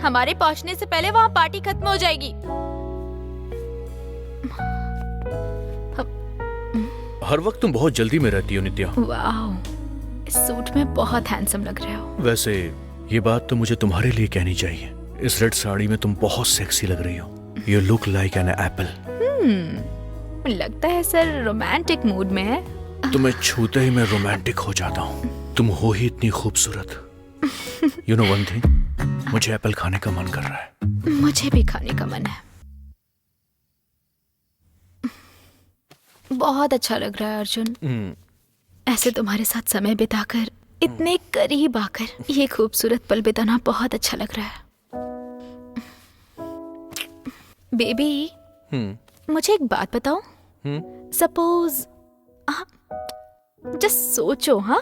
हमारे पहुंचने से पहले वहाँ पार्टी खत्म हो जाएगी। हर वक्त तुम बहुत जल्दी में रहती हो नित्या। वाह, इस सूट में बहुत हैंडसम लग रहे हो। वैसे ये बात तो मुझे तुम्हारे लिए कहनी चाहिए। इस रेड साड़ी में तुम बहुत सेक्सी लग रही हो। You look like an apple. लगता है सर रोमांटिक मूड में है। तुम्हें छूते ही मैं रोमांटिक हो जाता हूँ। तुम हो ही इतनी खूबसूरत। यू नो वन थिंग, मुझे एप्पल खाने का मन कर रहा है। मुझे भी खाने का मन है। बहुत अच्छा लग रहा है अर्जुन। ऐसे तुम्हारे साथ समय बिताकर, इतने करीब आकर ये खूबसूरत पल बिताना बहुत अच्छा लग रहा है। बेबी, मुझे एक बात बताओ। सपोज जस्ट सोचो, हाँ,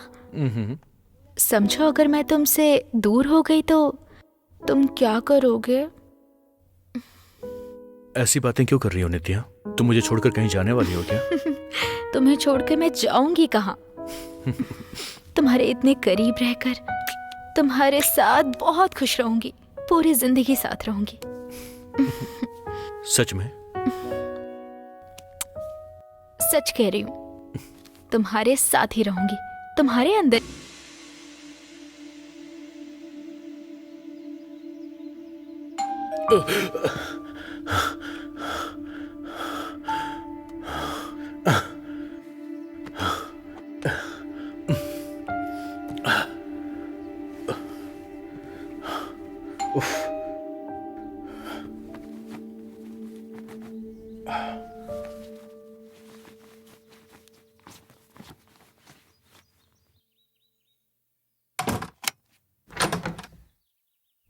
समझो अगर मैं तुमसे दूर हो गई तो तुम क्या करोगे? ऐसी बातें क्यों कर रही हो नित्या? तुम मुझे छोड़कर कहीं जाने वाली हो क्या? तुम्हें छोड़कर मैं जाऊंगी कहाँ? तुम्हारे इतने करीब रहकर तुम्हारे साथ बहुत खुश रहूंगी। पूरी जिंदगी साथ रहूंगी। सच में? सच कह रही हूँ। तुम्हारे साथ ही रहूंगी, तुम्हारे अंदर।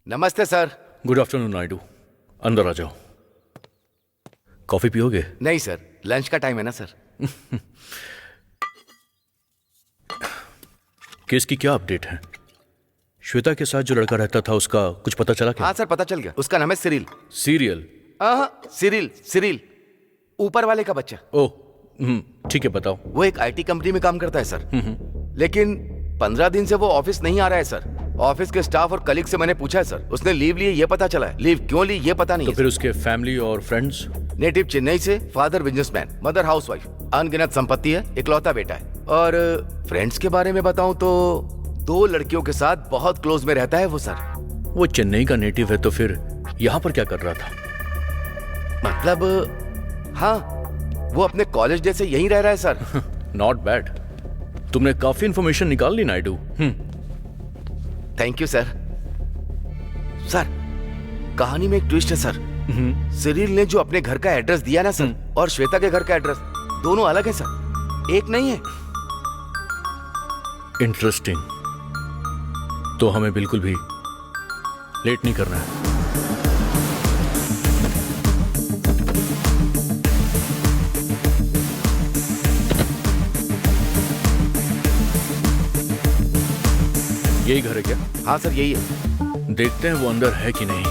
नमस्ते सर। Good afternoon Naidu. अंदर आ जाओ। कॉफी पियोगे? नहीं सर, लंच का टाइम है ना सर। केस की क्या अपडेट है? श्वेता के साथ जो लड़का रहता था उसका कुछ पता चला क्या? हाँ सर, पता चल गया। उसका नाम है सिरिल। सीरियल? हाँ, सिरिल, ऊपर वाले का बच्चा। ओह, ठीक है, बताओ। वो एक आईटी कंपनी में काम करता है सर। लेकिन 15 दिन से वो ऑफिस नहीं आ रहा है सर। ऑफिस के स्टाफ और कलीग से मैंने पूछा है सर, उसने लीव ली है ये पता चला है, लीव क्यों ली ये पता नहीं तो है। फिर उसके फैमिली और फ्रेंड्स? नेटिव चेन्नई से, फादर बिजनेसमैन, मदर हाउसवाइफ, अनगिनत संपत्ति है, इकलौता बेटा है। और फ्रेंड्स के बारे में बताऊं तो 2 लड़कियों के साथ बहुत क्लोज में रहता है वो सर। वो चेन्नई का नेटिव है तो फिर यहाँ पर क्या कर रहा था? मतलब हाँ, वो अपने कॉलेज डे से यहीं रह रहा है सर। Not bad. तुमने काफी इंफॉर्मेशन निकाल ली Naidu. Thank you sir. Sir, कहानी में एक ट्विस्ट है सर। सिरिल ने जो अपने घर का एड्रेस दिया ना सर, और श्वेता के घर का एड्रेस, दोनों अलग है सर, एक नहीं है। इंटरेस्टिंग। तो हमें बिल्कुल भी लेट नहीं करना है। यही घर है क्या? हाँ सर, यही है। देखते हैं वो अंदर है कि नहीं।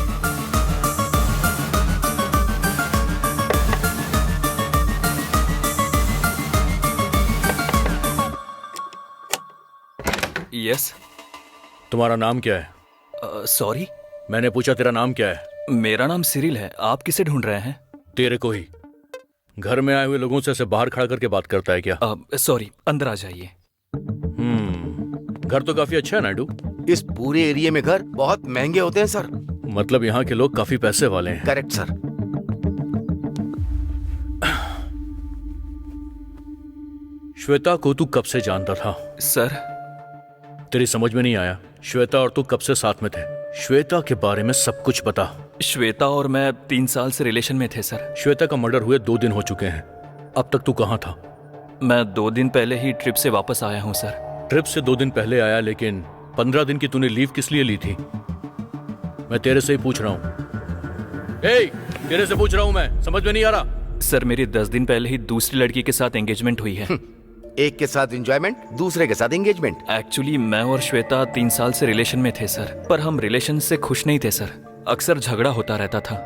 यस। तुम्हारा नाम क्या है? सॉरी, मैंने पूछा तेरा नाम क्या है? मेरा नाम सिरिल है। आप किसे ढूंढ रहे हैं? तेरे को ही। घर में आए हुए लोगों से ऐसे बाहर खड़ा करके बात करता है क्या? सॉरी, अंदर आ जाइए। घर तो काफी अच्छा है नायडू। इस पूरे एरिया में घर बहुत महंगे होते हैं सर। मतलब यहाँ के लोग काफी पैसे वाले हैं। Correct sir. श्वेता को तू कब से जानता था? सर, तेरी समझ में नहीं आया। श्वेता और तू कब से साथ में थे? श्वेता के बारे में सब कुछ बता। श्वेता और मैं 3 साल से रिलेशन में थे सर। श्वेता का मर्डर हुए 2 दिन हो चुके हैं। अब तक तू कहाँ था? मैं 2 दिन पहले ही ट्रिप से वापस आया हूँ सर। ट्रिप से 2 दिन पहले आया, लेकिन 15 दिन की तूने लीव किस लिए ली थी? मैं तेरे से ही पूछ रहा हूँ। तेरे से पूछ रहा हूँ मैं, समझ में नहीं आ रहा? सर, मेरी 10 दिन पहले ही दूसरी लड़की के साथ एंगेजमेंट हुई है। एक के साथ एंजॉयमेंट, दूसरे के साथ एंगेजमेंट। एक्चुअली मैं और श्वेता 3 साल से रिलेशन में थे सर, पर हम रिलेशन से खुश नहीं थे सर। अक्सर झगड़ा होता रहता था,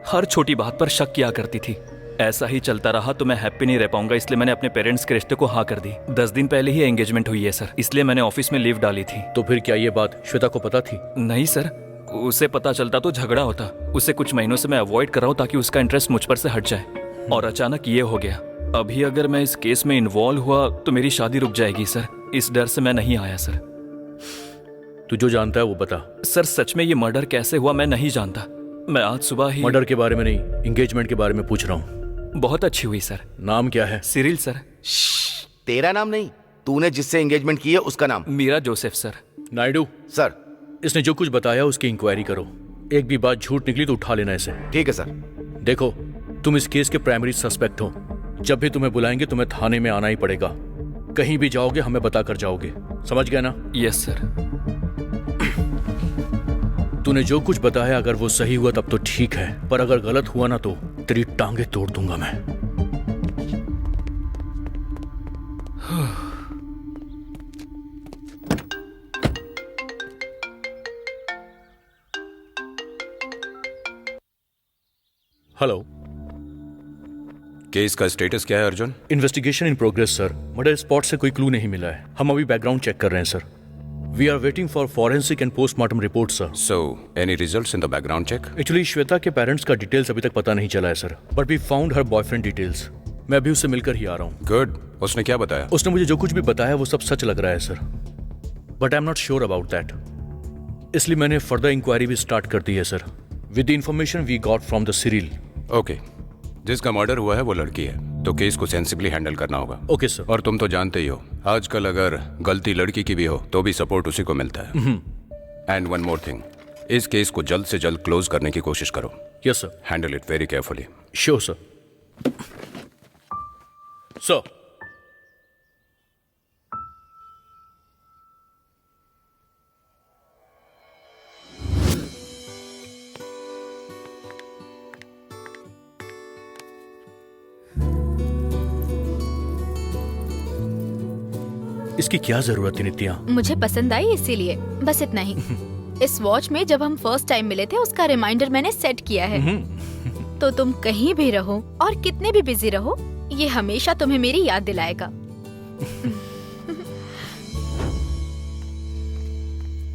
हर छोटी बात पर शक किया करती थी। ऐसा ही चलता रहा तो मैं हैप्पी नहीं रह पाऊंगा, इसलिए मैंने अपने पेरेंट्स के रिश्ते को हाँ कर दी। 10 दिन पहले ही एंगेजमेंट हुई है सर, इसलिए मैंने ऑफिस में लीव डाली थी। तो फिर क्या ये बात श्वेता को पता थी? नहीं सर, उसे पता चलता तो झगड़ा होता। उसे कुछ महीनों से मैं अवॉइड कर रहा हूँ ताकि उसका इंटरेस्ट मुझ पर से हट जाए, और अचानक ये हो गया। अभी अगर मैं इस केस में इन्वॉल्व हुआ तो मेरी शादी रुक जाएगी सर। इस डर से मैं नहीं आया सर। तू जो जानता है वो बता। सर सच में ये मर्डर कैसे हुआ मैं नहीं जानता। मैं आज सुबह ही मर्डर के बारे में नहीं, एंगेजमेंट के बारे में पूछ रहा हूँ। बहुत अच्छी हुई सर। नाम क्या है? Cyril sir. तेरा नाम नहीं, तूने जिससे एंगेजमेंट की है उसका नाम। Meera Joseph sir. Naidu, sir. इसने जो कुछ बताया उसकी इंक्वायरी करो। एक भी बात झूठ निकली तो उठा लेना इसे। ठीक है सर। देखो, तुम इस केस के प्राइमरी सस्पेक्ट हो। जब भी तुम्हें बुलाएंगे तुम्हें थाने में आना ही पड़ेगा। कहीं भी जाओगे हमें बता कर जाओगे, समझ गया ना? Yes sir. तूने जो कुछ बताया अगर वो सही हुआ तब तो ठीक है, पर अगर गलत हुआ ना तो तेरी टांगे तोड़ दूंगा मैं। हेलो। केस का स्टेटस क्या है Arjun? Investigation in progress sir. Murder spot से कोई क्लू नहीं मिला है। हम अभी बैकग्राउंड चेक कर रहे हैं sir. We are waiting for forensic and postmortem report sir. So any results in the background check? Actually Shweta के पेरेंट्स का डिटेल्स अभी तक पता नहीं चला है sir, but we found her boyfriend details. मैं अभी उससे मिलकर ही आ रहा हूँ। गुड। उसने क्या बताया? उसने मुझे जो कुछ भी बताया वो सब सच लग रहा है sir, but I am not sure about that. इसलिए मैंने फर्दर इंक्वायरी भी स्टार्ट कर दी है sir, with the information we got from the Cyril. Okay. जिसका मर्डर हुआ है वो लड़की है, तो केस को सेंसिबली हैंडल करना होगा। Okay sir. और तुम तो जानते ही हो, आजकल अगर गलती लड़की की भी हो तो भी सपोर्ट उसी को मिलता है। एंड वन मोर थिंग, इस केस को जल्द से जल्द क्लोज करने की कोशिश करो। Yes sir. Handle it very carefully. Sure sir. Sir, इसकी क्या जरूरत है नित्या? मुझे पसंद आई इसीलिए, बस इतना ही। इस वॉच में जब हम फर्स्ट टाइम मिले थे उसका रिमाइंडर मैंने सेट किया है। तो तुम कहीं भी रहो और कितने भी बिजी रहो, ये हमेशा तुम्हें मेरी याद दिलाएगा।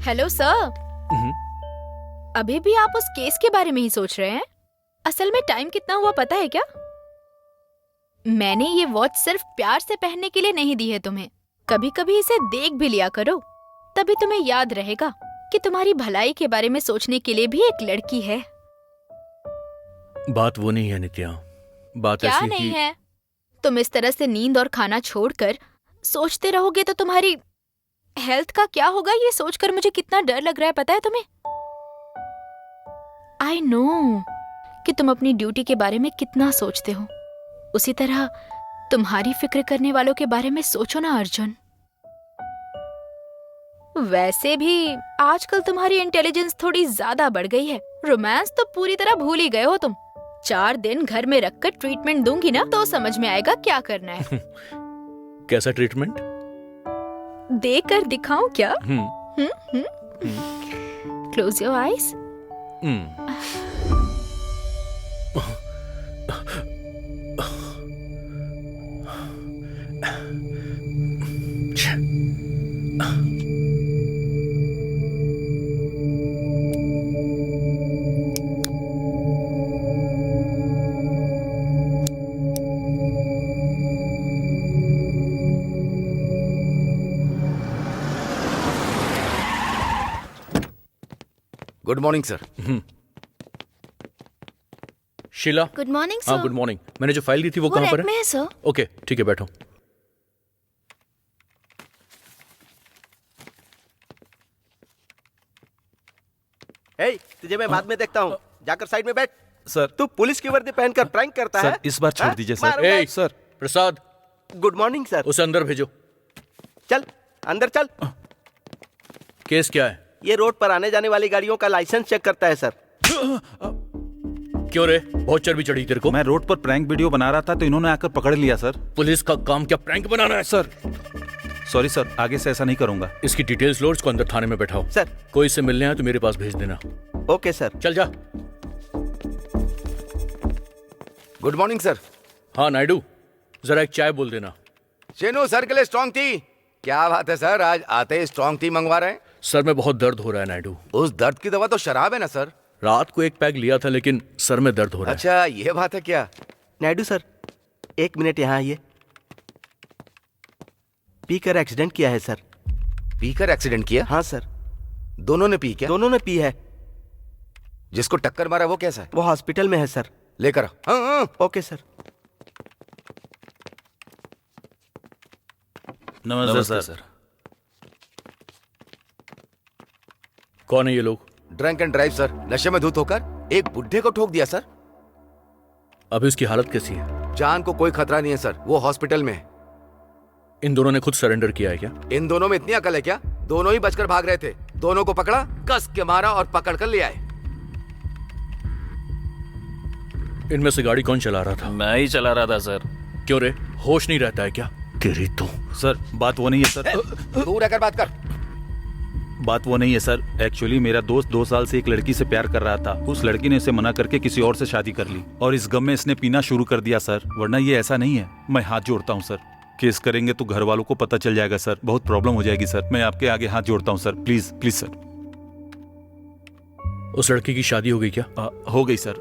Hello sir. अभी भी आप उस केस के बारे में ही सोच रहे हैं? असल में टाइम कितना हुआ पता है क्या? मैंने ये वॉच सिर्फ प्यार से पहनने के लिए नहीं दी है तुम्हें। कभी कभी इसे देख भी लिया करो, तभी तुम्हें याद रहेगा कि तुम्हारी भलाई के बारे में सोचने के लिए भी एक लड़की है। बात वो नहीं है नित्या, बात क्या ऐसी नहीं कि... है? तुम इस तरह से नींद और खाना छोड़कर सोचते रहोगे तो तुम्हारी हेल्थ का क्या होगा, ये सोचकर मुझे कितना डर लग रहा है पता है तुम्हें? आई नो कि तुम अपनी ड्यूटी के बारे में कितना सोचते हो। उसी तरह तुम्हारी फिक्र करने वालों के बारे में सोचो ना अर्जुन। वैसे भी आजकल तुम्हारी इंटेलिजेंस थोड़ी ज्यादा बढ़ गई है। रोमांस तो पूरी तरह भूल ही गए हो तुम। 4 दिन घर में रखकर ट्रीटमेंट दूंगी ना तो समझ में आएगा क्या करना है। कैसा ट्रीटमेंट? देकर दिखाऊं क्या? Close your eyes. Good morning sir. Sheela. Good morning हाँ सर। Good morning. मैंने जो फाइल दी थी वो वो कहाँ पर रैक में है सर। ओके ठीक है, बैठो। हे, तुझे मैं बाद में देखता हूँ। जाकर साइड में बैठ। सर। तू पुलिस की वर्दी पहनकर प्रैंक करता है? सर इस बार छोड़ हाँ? दीजिए मारो सर। मैं। सर प्रसाद, गुड मॉर्निंग सर। उसे अंदर भेजो। चल अंदर चल। केस क्या है? ये रोड पर आने जाने वाली गाड़ियों का लाइसेंस चेक करता है सर। क्यों रे, बहुत चर्बी चढ़ी तेरे को? मैं रोड पर प्रैंक वीडियो बना रहा था तो इन्होंने आकर पकड़ लिया सर। पुलिस का काम क्या प्रैंक बनाना है? सर सॉरी सर, आगे से ऐसा नहीं करूंगा। इसकी डिटेल्स लो, इसको अंदर थाने में बैठाओ। सर। कोई इससे मिलने आए तो मेरे पास भेज देना। Okay sir. चल जा। Good morning sir. हाँ नायडू, जरा एक चाय बोल देना। चेनू सर के लिए स्ट्रॉन्ग टी। क्या बात है सर, आज आते ही स्ट्रॉन्ग टी मंगवा रहे हैं। सर में बहुत दर्द हो रहा है नायडू। उस दर्द की दवा तो शराब है ना सर? रात को एक पैग लिया था लेकिन सर में दर्द हो रहा है। अच्छा ये बात है क्या? नायडू सर, 1 मिनट यहाँ आइए। पीकर एक्सीडेंट किया है सर। पीकर एक्सीडेंट किया? हाँ सर, दोनों ने पी क्या? दोनों ने पी है। जिसको टक्कर मारा वो कैसा है? वो हॉस्पिटल में है सर। लेकर आओ। हाँ, हाँ। Okay sir. नमस्ते सर। कौन है ये लोग? ड्रंक एंड ड्राइव सर, नशे में धुत होकर एक बुढ़े को ठोक दिया सर। अभी उसकी हालत कैसी है? जान को कोई खतरा नहीं है सर, वो हॉस्पिटल में है। इन दोनों ने खुद सरेंडर किया है क्या? इन दोनों में इतनी अकल है क्या? दोनों ही बचकर भाग रहे थे। दोनों को पकड़ा, कस के मारा और पकड़ कर ले आए। इनमें से गाड़ी कौन चला रहा था? मैं ही चला रहा था सर। क्यों रे, होश नहीं रहता है क्या? तेरी तो। सर बात वो नहीं है सर। दूर रहकर बात कर। बात वो नहीं है सर। एक्चुअली मेरा दोस्त 2 साल से एक लड़की से प्यार कर रहा था। उस लड़की ने इसे मना करके किसी और से शादी कर ली और इस गम में इसने पीना शुरू कर दिया सर। वरना ये ऐसा नहीं है। मैं हाथ जोड़ता हूँ सर, केस करेंगे तो घर वालों को पता चल जाएगा सर, बहुत प्रॉब्लम हो जाएगी सर। मैं आपके आगे हाथ जोड़ता हूँ सर, प्लीज प्लीज सर। उस लड़की की शादी हो गई क्या? हो गई सर।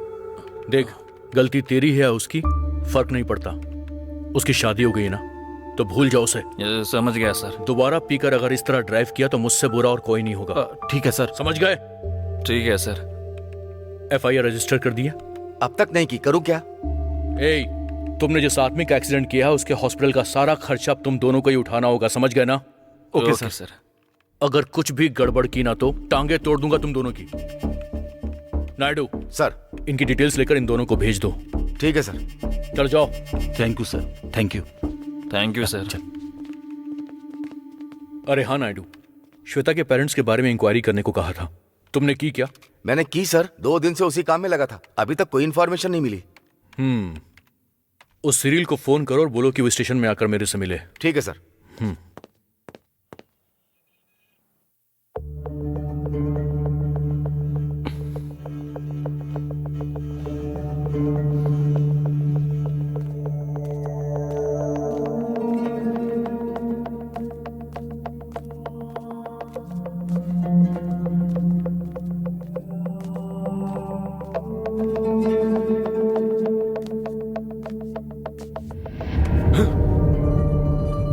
देख, गलती तेरी है या उसकी फर्क नहीं पड़ता। उसकी शादी हो गई ना तो भूल जाओ उसे। ये समझ गया सर। दोबारा पीकर अगर इस तरह ड्राइव किया तो मुझसे बुरा और कोई नहीं होगा। ठीक है सर। समझ गए? ठीक है सर। एफआईआर रजिस्टर कर दिया? अब तक नहीं की, करूँ क्या? ए, तुमने जिस आदमी का एक्सीडेंट किया है उसके हॉस्पिटल का सारा खर्चा तुम दोनों को ही उठाना होगा, समझ गए ना? Okay sir. अगर कुछ भी गड़बड़ की ना तो टांगे तोड़ दूंगा तुम दोनों की। नायडू सर इनकी डिटेल्स लेकर इन दोनों को भेज दो। ठीक है सर। चल जाओ। Thank you sir. Thank you. Thank you sir. अरे हाँ नायडू, श्वेता के पेरेंट्स के बारे में इंक्वायरी करने को कहा था, तुमने की क्या? मैंने की सर, 2 दिन से उसी काम में लगा था। अभी तक कोई इन्फॉर्मेशन नहीं मिली। उस सिरिल को फोन करो और बोलो कि वो स्टेशन में आकर मेरे से मिले। ठीक है सर।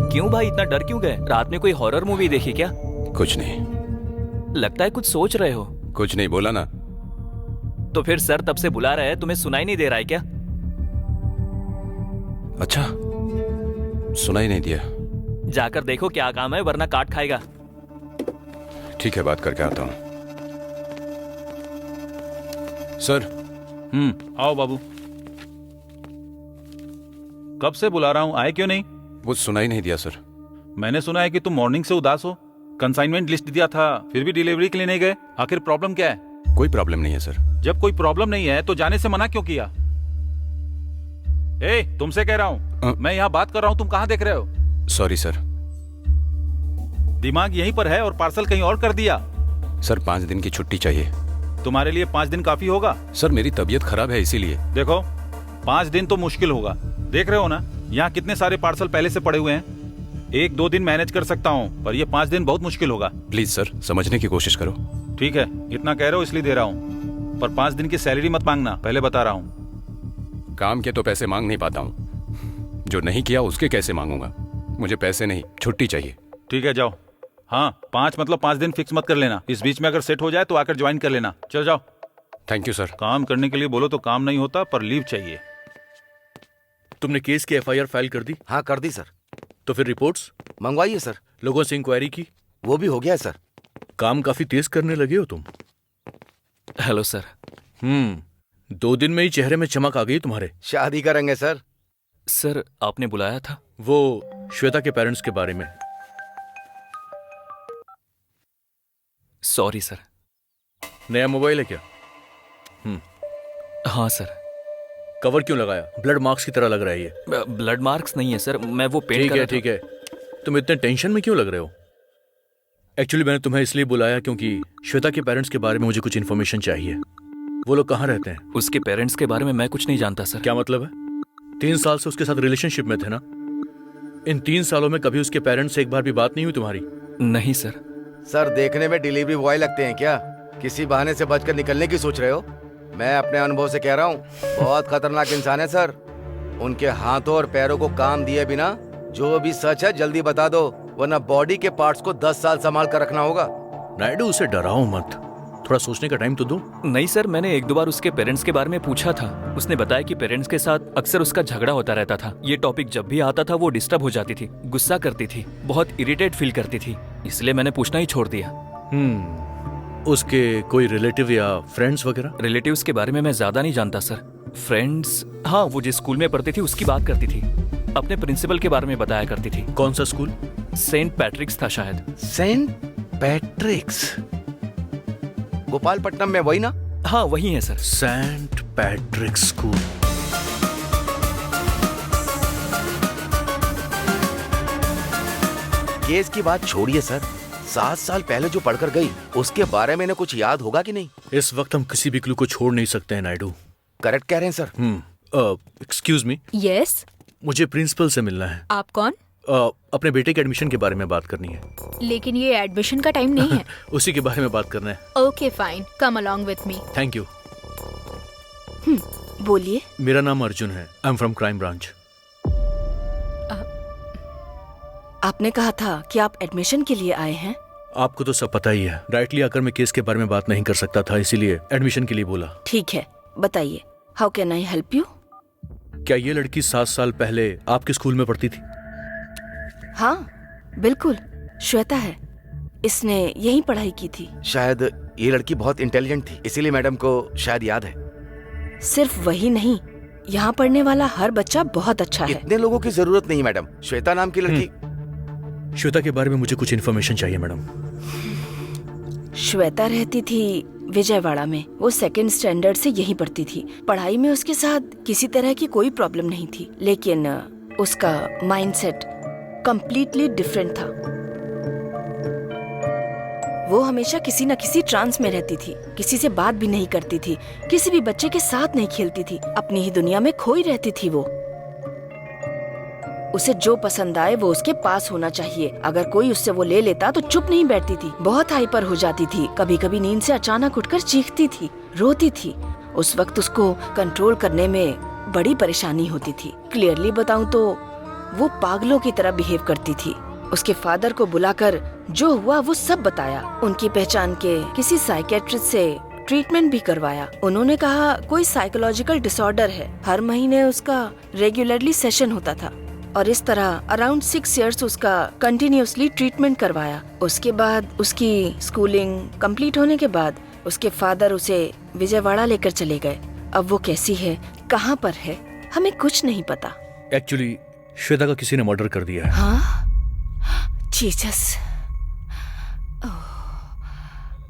क्यों भाई इतना डर क्यों गए? रात में कोई हॉरर मूवी देखी क्या? कुछ नहीं। लगता है कुछ सोच रहे हो। कुछ नहीं बोला ना। तो फिर सर तब से बुला रहे हैं, तुम्हें सुनाई नहीं दे रहा है क्या? अच्छा, सुनाई नहीं दिया। जाकर देखो क्या काम है, वरना काट खाएगा। ठीक है, बात करके आता हूँ। सर। आओ बाबू। कब से बुला रहा हूँ, आए क्यों नहीं? वो सुनाई नहीं दिया सर। मैंने सुना है कि तुम मॉर्निंग से उदास हो। कंसाइनमेंट लिस्ट दिया था, फिर भी डिलीवरी के लिए नहीं गए। आखिर प्रॉब्लम क्या है? कोई प्रॉब्लम नहीं है सर। जब कोई प्रॉब्लम नहीं है तो जाने से मना क्यों किया? तुमसे कह रहा हूँ, मैं यहाँ बात कर रहा हूँ, तुम कहाँ देख रहे हो? Sorry sir. दिमाग यहीं पर है और पार्सल कहीं और कर दिया। सर 5 दिन की छुट्टी चाहिए। तुम्हारे लिए 5 दिन काफी होगा? सर मेरी तबीयत खराब है इसीलिए। देखो 5 दिन तो मुश्किल होगा। देख रहे हो ना, यहाँ कितने सारे पार्सल पहले से पड़े हुए हैं। 1-2 दिन मैनेज कर सकता हूँ, पर ये 5 दिन बहुत मुश्किल होगा। प्लीज सर, समझने की कोशिश करो। ठीक है, इतना कह रहे हो इसलिए दे रहा हूँ, पर 5 दिन की सैलरी मत मांगना, पहले बता रहा हूँ। काम के तो पैसे मांग नहीं पाता हूँ, जो नहीं किया उसके कैसे मांगूंगा? मुझे पैसे नहीं, छुट्टी चाहिए। ठीक है, जाओ। हाँ, 5 मतलब 5 दिन फिक्स मत कर लेना। इस बीच में अगर सेट हो जाए तो आकर ज्वाइन कर लेना। चल जाओ। Thank you sir. काम करने के लिए बोलो तो काम नहीं होता, पर लीव चाहिए। तुमने केस की एफआईआर फाइल कर दी? हाँ कर दी सर। तो फिर रिपोर्ट्स मंगवाइए सर। लोगों से इंक्वायरी की? वो भी हो गया है सर। काम काफी तेज करने लगे हो तुम। Hello sir. 2 दिन में ही चेहरे में चमक आ गई तुम्हारे। शादी करेंगे सर। सर आपने बुलाया था? वो श्वेता के पेरेंट्स के बारे में। Sorry sir. नया मोबाइल है क्या? हाँ सर। कवर क्यों लगाया? ब्लड मार्क्स की तरह लग रहा है ये। ब्लड मार्क्स नहीं है सर, मैं वो पेंट कर रहा था। ठीक है। तुम इतने टेंशन में क्यों लग रहे हो? एक्चुअली मैंने तुम्हें इसलिए बुलाया क्योंकि श्वेता के पेरेंट्स के बारे में मुझे कुछ इन्फॉर्मेशन चाहिए। वो लोग कहाँ रहते हैं? उसके पेरेंट्स के बारे में मैं कुछ नहीं जानता सर। क्या मतलब है? 3 साल से उसके साथ रिलेशनशिप में थे ना? इन 3 सालों में कभी उसके पेरेंट्स से एक बार भी बात नहीं हुई तुम्हारी? नहीं सर। सर देखने में डिलीवरी बॉय लगते हैं क्या? किसी बहाने से बचकर निकलने की सोच रहे हो? मैं अपने अनुभव से कह रहा हूँ, बहुत खतरनाक इंसान है सर। उनके हाथों और पैरों को काम दिए बिना जो भी सच है जल्दी बता दो, वरना बॉडी के पार्ट्स को 10 साल संभाल कर रखना होगा। नायडू, उसे डराओ मत, थोड़ा सोचने का टाइम तो दो। नहीं सर, मैंने एक दो बार उसके पेरेंट्स के बारे में पूछा था। उसने बताया कि पेरेंट्स के साथ अक्सर उसका झगड़ा होता रहता था। ये टॉपिक जब भी आता था वो डिस्टर्ब हो जाती थी, गुस्सा करती थी, बहुत इरिटेट फील करती थी, इसलिए मैंने पूछना ही छोड़ दिया। उसके कोई रिलेटिव या फ्रेंड्स वगैरह? रिलेटिव्स के बारे में मैं ज्यादा नहीं जानता सर। फ्रेंड्स, हाँ, वो जिस स्कूल में पढ़ती थी उसकी बात करती थी। अपने प्रिंसिपल के बारे में बताया करती थी। कौन सा स्कूल? सेंट पैट्रिक्स था शायद। सेंट पैट्रिक्स, गोपालपट्टनम में, वही ना? हाँ वही है sir. Saint Patrick school. Case की बात छोड़िए सर, 7 साल पहले जो पढ़कर गई उसके बारे में इन्हें कुछ याद होगा कि नहीं? इस वक्त हम किसी भी क्लू को छोड़ नहीं सकते हैं नायडू। करेक्ट कह रहे हैं सर। एक्सक्यूज मी, यस, मुझे प्रिंसिपल से मिलना है। आप कौन? अपने बेटे के एडमिशन के बारे में बात करनी है। लेकिन ये एडमिशन का टाइम नहीं है। उसी के बारे में बात करना है। Okay fine, come along with me. Thank you. बोलिए। मेरा नाम अर्जुन है, I am from crime branch. आपने कहा था कि आप एडमिशन के लिए आए हैं। आपको तो सब पता ही है, डायरेक्टली आकर मैं केस के बारे में बात नहीं कर सकता था, इसीलिए एडमिशन के लिए बोला। ठीक है, बताइए, how can I help you? क्या ये लड़की 7 साल पहले आपके स्कूल में पढ़ती थी? हाँ बिल्कुल, श्वेता है, इसने यही पढ़ाई की थी। शायद ये लड़की बहुत इंटेलिजेंट थी, इसीलिए मैडम को शायद याद है। सिर्फ वही नहीं, यहाँ पढ़ने वाला हर बच्चा बहुत अच्छा है। इतने लोगों की जरूरत नहीं मैडम, श्वेता नाम की लड़की। श्वेता के बारे में मुझे कुछ इन्फॉर्मेशन चाहिए मैडम। श्वेता रहती थी विजयवाड़ा में। वो 2nd स्टैंडर्ड से यहीं पढ़ती थी। पढ़ाई में उसके साथ किसी तरह की कोई प्रॉब्लम नहीं थी, लेकिन उसका माइंडसेट कंप्लीटली डिफरेंट था। वो हमेशा किसी न किसी ट्रांस में रहती थी, किसी से बात भी नहीं करती थी, किसी भी बच्चे के साथ नहीं खेलती थी, अपनी ही दुनिया में खोई रहती थी। वो उसे जो पसंद आए वो उसके पास होना चाहिए। अगर कोई उससे वो ले लेता तो चुप नहीं बैठती थी, बहुत हाइपर हो जाती थी, कभी कभी नींद से अचानक उठकर चीखती थी, रोती थी। उस वक्त उसको कंट्रोल करने में बड़ी परेशानी होती थी। क्लियरली बताऊं तो वो पागलों की तरह बिहेव करती थी। उसके फादर को बुलाकर जो हुआ वो सब बताया। उनकी पहचान के किसी साइकेट्रिस्ट से ट्रीटमेंट भी करवाया। उन्होंने कहा कोई साइकोलॉजिकल डिसऑर्डर है। हर महीने उसका रेगुलरली सेशन होता था और इस तरह अराउंड 6 इयर्स उसका कंटिन्यूअसली ट्रीटमेंट करवाया। उसके बाद उसकी स्कूलिंग कंप्लीट होने के बाद उसके फादर उसे विजयवाड़ा लेकर चले गए। अब वो कैसी है, कहाँ पर है, हमें कुछ नहीं पता। एक्चुअली श्वेता का किसी ने मर्डर कर दिया है। हाँ? जीसस।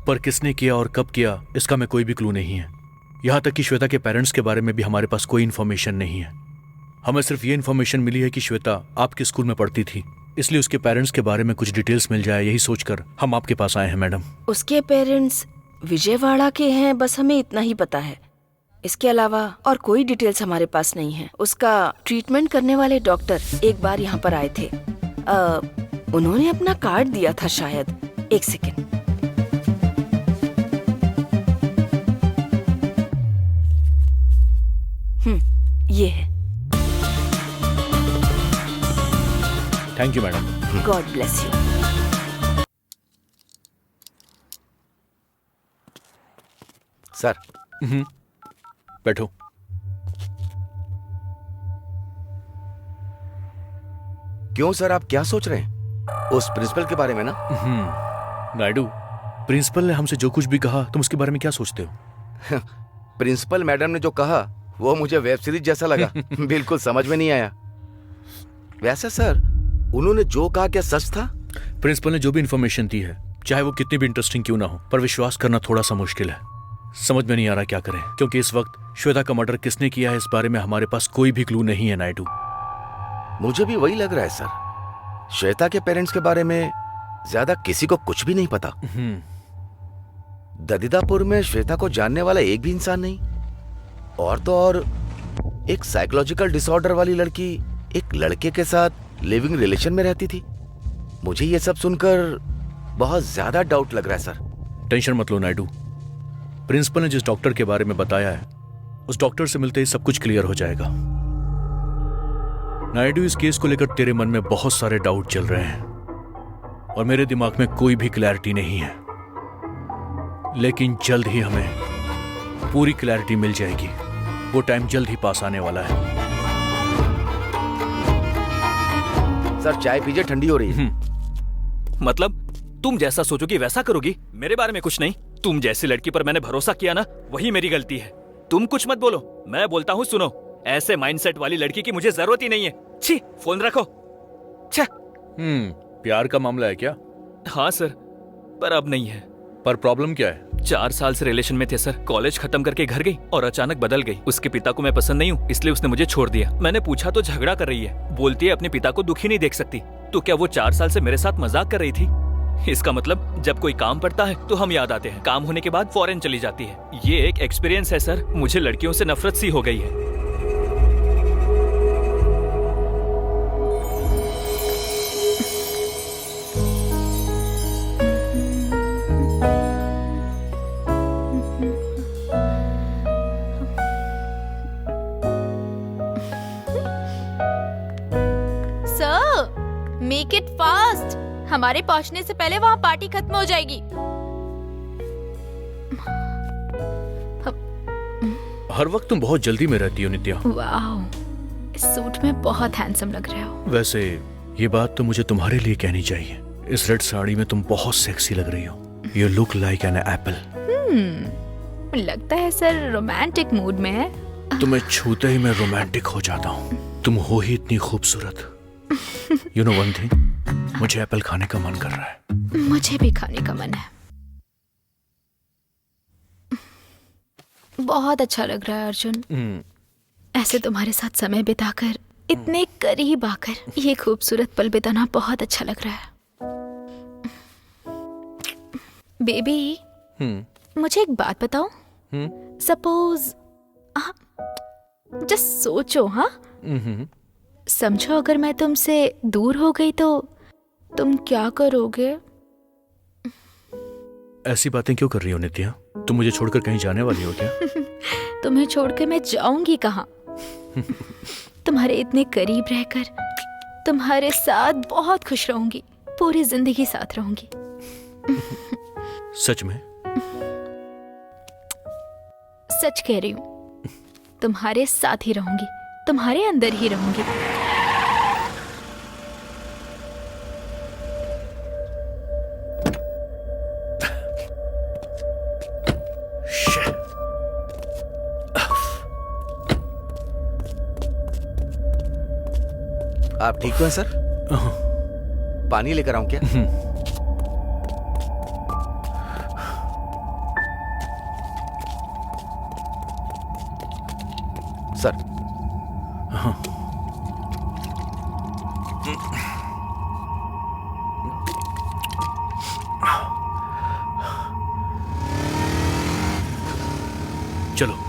पर किसने किया और कब किया इसका मैं कोई भी क्लू नहीं है। यहाँ तक कि श्वेता के पेरेंट्स के बारे में भी हमारे पास कोई इन्फॉर्मेशन नहीं है। हमें सिर्फ ये इन्फॉर्मेशन मिली है कि श्वेता आपके स्कूल में पढ़ती थी, इसलिए उसके पेरेंट्स के बारे में कुछ डिटेल्स मिल जाए, यही सोचकर हम आपके पास आए हैं मैडम। उसके पेरेंट्स विजयवाड़ा के हैं, बस हमें इतना ही पता है। इसके अलावा और कोई डिटेल्स हमारे पास नहीं है। उसका ट्रीटमेंट करने वाले डॉक्टर एक बार यहाँ पर आए थे। उन्होंने अपना कार्ड दिया था शायद। एक सेकेंड। ये है। Thank you madam. God bless you. Sir. बैठो। क्यों सर, आप क्या सोच रहे हैं? उस प्रिंसिपल के बारे में ना? नायडू, प्रिंसिपल ने हमसे जो कुछ भी कहा तुम उसके बारे में क्या सोचते हो? प्रिंसिपल मैडम ने जो कहा वो मुझे वेब सीरीज जैसा लगा। बिल्कुल समझ में नहीं आया। वैसे सर, उन्होंने जो कहा क्या सच था? प्रिंसिपल ने जो भी इंफॉर्मेशन दी है, चाहे वो कितनी भी इंटरेस्टिंग क्यों ना हो, पर विश्वास करना थोड़ा सा मुश्किल है। समझ में नहीं आ रहा क्या करें, क्योंकि इस वक्त श्वेता का मर्डर किसने किया है इस बारे में हमारे पास कोई भी क्लू नहीं है नायडू। मुझे भी वही लग रहा है सर। श्वेता के पेरेंट्स के बारे में ज्यादा किसी को कुछ भी नहीं पता। ददिदापुर में श्वेता को जानने वाला एक भी इंसान नहीं। और तो और एक साइकोलॉजिकल डिसऑर्डर वाली लड़की एक लड़के के साथ लिविंग रिलेशन में रहती थी। मुझे ये सब सुनकर बहुत ज्यादा डाउट लग रहा है सर। टेंशन मत लो नायडू। प्रिंसिपल ने जिस डॉक्टर के बारे में बताया है उस डॉक्टर से मिलते ही सब कुछ क्लियर हो जाएगा। नायडू, इस केस को लेकर तेरे मन में बहुत सारे डाउट चल रहे हैं और मेरे दिमाग में कोई भी क्लैरिटी नहीं है, लेकिन जल्द ही हमें पूरी क्लैरिटी मिल जाएगी। वो टाइम जल्द ही पास आने वाला है। सर चाय पीजिए, ठंडी हो रही है। मतलब तुम जैसा सोचोगी वैसा करोगी, मेरे बारे में कुछ नहीं। तुम जैसी लड़की पर मैंने भरोसा किया ना, वही मेरी गलती है। तुम कुछ मत बोलो, मैं बोलता हूँ सुनो। ऐसे माइंडसेट वाली लड़की की मुझे जरूरत ही नहीं है। छी, फोन रखो। छे। प्यार का मामला है क्या? हाँ सर, पर अब नहीं है। पर प्रॉब्लम क्या है? 4 साल से रिलेशन में थे सर। कॉलेज खत्म करके घर गई और अचानक बदल गई। उसके पिता को मैं पसंद नहीं हूँ, इसलिए उसने मुझे छोड़ दिया। मैंने पूछा तो झगड़ा कर रही है, बोलती है अपने पिता को दुखी नहीं देख सकती। तो क्या वो 4 साल से मेरे साथ मजाक कर रही थी? इसका मतलब जब कोई काम पड़ता है तो हम याद आते हैं, काम होने के बाद फॉरेन चली जाती है। ये एक एक्सपीरियंस है सर। मुझे लड़कियों से नफरत सी हो गई है। Sir, make it fast. हमारे पहुंचने से पहले वहाँ पार्टी खत्म हो जाएगी। हर वक्त तुम बहुत जल्दी में रहती हो नित्या। वाओ, इस सूट में बहुत हैंडसम लग रहे हो। वैसे ये बात तो मुझे तुम्हारे लिए कहनी चाहिए। इस रेड साड़ी में तुम बहुत सेक्सी लग रही हो। You look like an apple. लगता है सर रोमांटिक मूड में है। तुम्हें छूते ही मैं रोमांटिक हो जाता हूँ। तुम हो ही इतनी खूबसूरत। यू नो वन थिंग, मुझे एप्पल खाने का मन कर रहा है। मुझे भी खाने का मन है। बहुत अच्छा लग रहा है अर्जुन। ऐसे तुम्हारे साथ समय बिताकर, इतने करीब आकर ये खूबसूरत पल बिताना बहुत अच्छा लग रहा है। बेबी, मुझे एक बात बताओ। सपोज, जस्ट सोचो। हाँ, समझो अगर मैं तुमसे दूर हो गई तो तुम क्या करोगे? ऐसी बातें क्यों कर रही हो नित्या? तुम मुझे छोड़कर कहीं जाने वाली हो क्या? तुम्हें छोड़कर मैं जाऊंगी कहाँ? तुम्हारे इतने करीब रहकर तुम्हारे साथ बहुत खुश रहूंगी। पूरी जिंदगी साथ रहूंगी। सच में? सच कह रही हूँ। तुम्हारे साथ ही रहूंगी, तुम्हारे अंदर ही रहूंगी। आप ठीक तो हैं सर? पानी लेकर आऊं क्या? सर, चलो।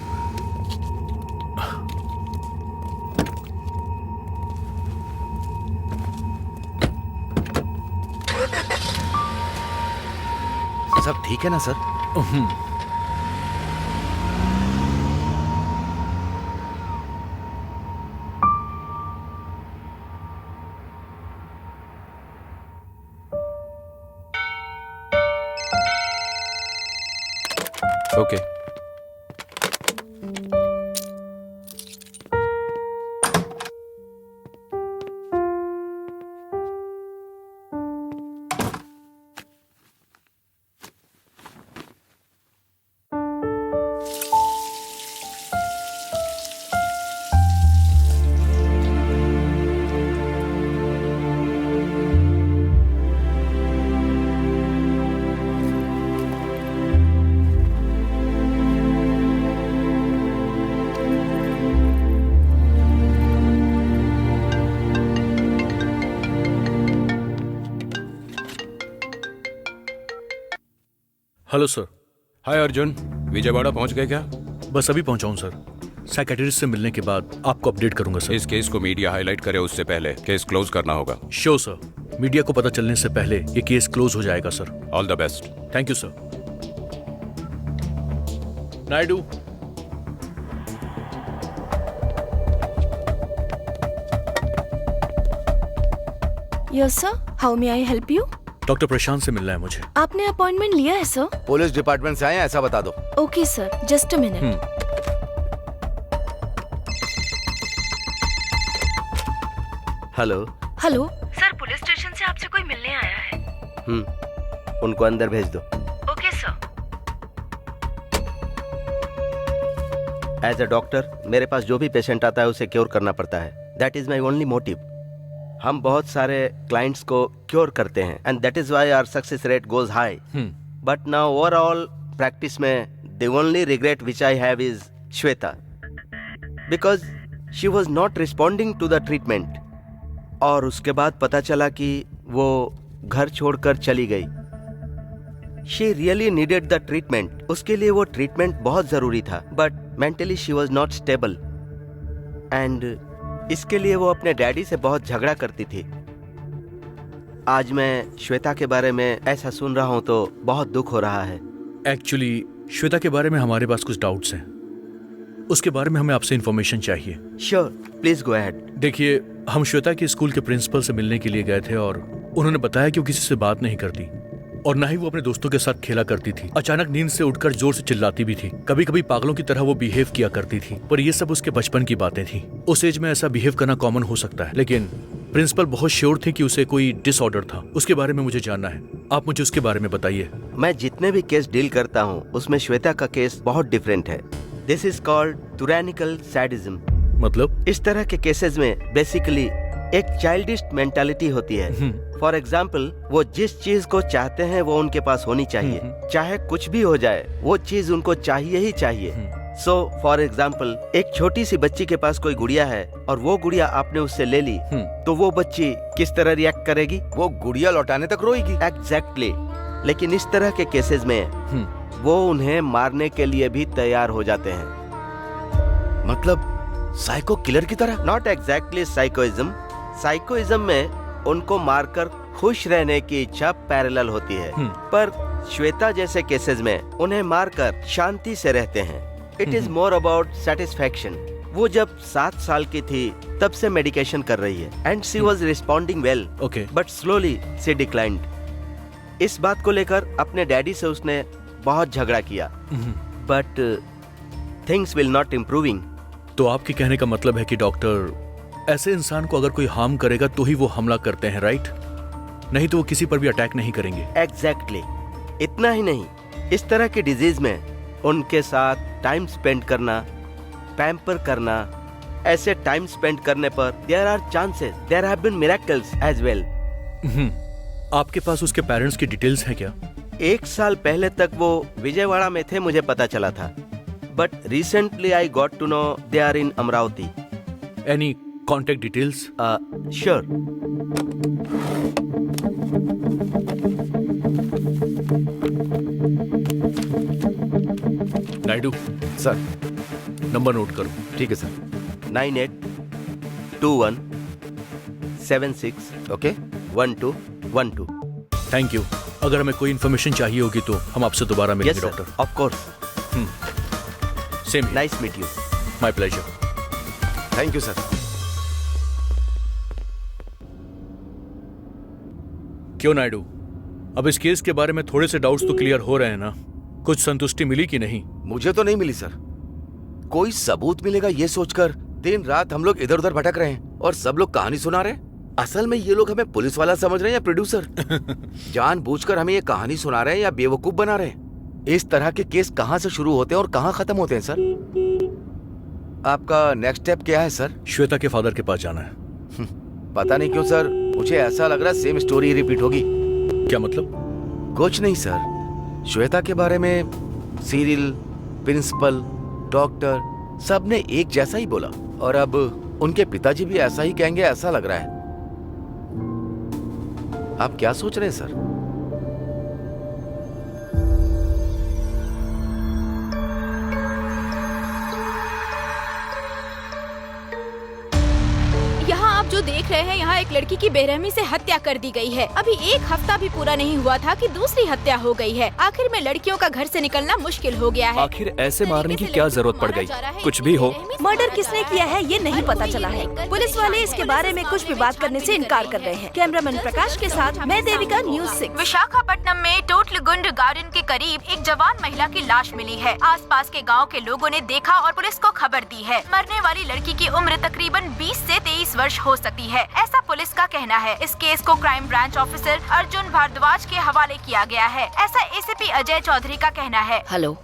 सब ठीक है ना sir? Okay. Hello sir. Hi Arjun, Vijayawada पहुंच गए क्या? बस अभी पहुंचा हूं सर। साइकेट्रिस्ट से मिलने के बाद आपको अपडेट करूंगा सर। इस केस को मीडिया हाईलाइट करे उससे पहले केस क्लोज करना होगा। Sure sir. मीडिया को पता चलने से पहले ये केस क्लोज हो जाएगा sir. All the best. Thank you sir. Naidu, yes sir, how may I help you? Doctor Prashant से मिलना है मुझे। आपने अपॉइंटमेंट लिया है सर? पुलिस डिपार्टमेंट से आए हैं, ऐसा बता दो। Okay sir, just a minute. Hello. Hello sir, police station से आपसे कोई मिलने आया है। उनको अंदर भेज दो। Okay sir. As a doctor मेरे पास जो भी पेशेंट आता है उसे क्योर करना पड़ता है। That is my only motive. हम बहुत सारे क्लाइंट्स को क्योर करते हैं and that is why our success rate goes high. But now overall practice में the only regret which I have is Shweta, because she was not responding to the treatment. और उसके बाद पता चला कि वो घर छोड़कर चली गई। She really needed the treatment. उसके लिए वो ट्रीटमेंट बहुत जरूरी था, but mentally she was not stable and इसके लिए वो अपने डैडी से बहुत झगड़ा करती थी। आज मैं श्वेता के बारे में ऐसा सुन रहा हूँ तो बहुत दुख हो रहा है। एक्चुअली श्वेता के बारे में हमारे पास कुछ डाउट्स हैं, उसके बारे में हमें आपसे इंफॉर्मेशन चाहिए। Sure, please go ahead. देखिए, हम श्वेता के स्कूल के प्रिंसिपल से मिलने के लिए गए थे और उन्होंने बताया कि वो किसी से बात नहीं करती और ना ही वो अपने दोस्तों के साथ खेला करती थी। अचानक नींद से उठकर जोर से चिल्लाती भी थी। कभी कभी पागलों की तरह वो बिहेव किया करती थी, पर ये सब उसके बचपन की बातें थी। उस एज में ऐसा बिहेव करना कॉमन हो सकता है, लेकिन प्रिंसिपल बहुत श्योर थे कि उसे कोई डिसऑर्डर था। उसके बारे में मुझे जानना है, आप मुझे उसके बारे में बताइए। मैं जितने भी केस डील करता हूँ उसमें श्वेता का केस बहुत डिफरेंट है। This is called tyrannical sadism. मतलब? इस तरह के केसेस में बेसिकली एक चाइल्डिश मेंटालिटी होती है। फॉर एग्जाम्पल, वो जिस चीज को चाहते हैं वो उनके पास होनी चाहिए, चाहे कुछ भी हो जाए वो चीज उनको चाहिए ही चाहिए। सो फॉर एग्जाम्पल, एक छोटी सी बच्ची के पास कोई गुड़िया है और वो गुड़िया आपने उससे ले ली, तो वो बच्ची किस तरह रिएक्ट करेगी? वो गुड़िया लौटाने तक रोएगी। एग्जैक्टली। लेकिन इस तरह के केसेस में वो उन्हें मारने के लिए भी तैयार हो जाते हैं। मतलब साइको किलर की तरह? Not exactly साइकोइज्म। साइकोइज्म में उनको मारकर खुश रहने की इच्छा पैरेलल होती है, पर श्वेता जैसे केसेस में उन्हें मारकर शांति से रहते हैं। It is more about satisfaction. वो जब 7 साल की थी तब से मेडिकेशन कर रही है and she was responding well, but slowly she declined. इस बात को लेकर अपने डैडी से उसने बहुत झगड़ा किया, but things will not improving. तो आपके कहने का मतलब है कि डॉक्टर, ऐसे इंसान को अगर कोई हार्म करेगा तो ही वो हमला करते हैं, राइट? नहीं तो वो किसी पर भी अटैक नहीं करेंगे। एग्जैक्टली। इतना ही नहीं, इस तरह की डिजीज में उनके साथ टाइम स्पेंड करना, पैम्पर करना, ऐसे टाइम स्पेंड करने पर there are chances, there have been miracles as well. आपके पास उसके पेरेंट्स की डिटेल्स हैं क्या? 1 साल पहले तक वो विजयवाड़ा में थे, मुझे पता चला था, but recently I got to know they are in Amaravati. Any contact details? Sure. Naidu sir. Number note करो। ठीक है सर। 982176 ओके 1212। Thank you. अगर हमें कोई इन्फॉर्मेशन चाहिए होगी तो हम आपसे दोबारा मिलेंगे doctor. Of course. Same. Nice meet you. My pleasure. Thank you sir. क्यों नायडू, अब इस केस के बारे में थोड़े से डाउट्स तो क्लियर हो रहे हैं ना? कुछ संतुष्टि मिली कि नहीं? मुझे तो नहीं मिली सर। कोई सबूत मिलेगा ये सोचकर दिन रात हम लोग इधर उधर भटक रहे हैं और सब लोग कहानी सुना रहे हैं। असल में ये लोग हमें पुलिस वाला समझ रहे हैं या प्रोड्यूसर? जानबूझकर हमें ये कहानी सुना रहे हैं या बेवकूफ बना रहे हैं? इस तरह के केस कहाँ से शुरू होते हैं और कहाँ खत्म होते हैं सर? आपका नेक्स्ट स्टेप क्या है सर? श्वेता के फादर के पास जाना है। पता नहीं क्यों सर, मुझे ऐसा लग रहा है सेम स्टोरी रिपीट होगी। क्या मतलब? कुछ नहीं सर, श्वेता के बारे में सीरियल, प्रिंसिपल, डॉक्टर सबने एक जैसा ही बोला और अब उनके पिताजी भी ऐसा ही कहेंगे ऐसा लग रहा है। आप क्या सोच रहे हैं सर? यहाँ आप जो देख रहे हैं यहाँ एक लड़की की बेरहमी से हत्या कर दी गई है। अभी एक हफ्ता भी पूरा नहीं हुआ था कि दूसरी हत्या हो गई है। आखिर में लड़कियों का घर से निकलना मुश्किल हो गया है। आखिर ऐसे मारने की क्या जरूरत पड़ गई? कुछ भी हो, मर्डर किसने किया है ये नहीं पता चला है। पुलिस वाले इसके बारे में कुछ भी बात करने से इनकार कर रहे हैं। कैमरामैन प्रकाश के साथ मैं देविका, न्यूज़ 6। विशाखापट्टनम में टोटलगुंड गार्डन के करीब एक जवान महिला की लाश मिली है। आसपास के गांव के लोगों ने देखा और पुलिस को खबर दी है। मरने वाली लड़की की उम्र तकरीबन 20 से 23 वर्ष हो सकती है, ऐसा पुलिस का कहना है। इस केस को crime branch officer Arjun Bhardwaj के हवाले किया गया है, ऐसा एसीपी अजय चौधरी का कहना है। हेलो,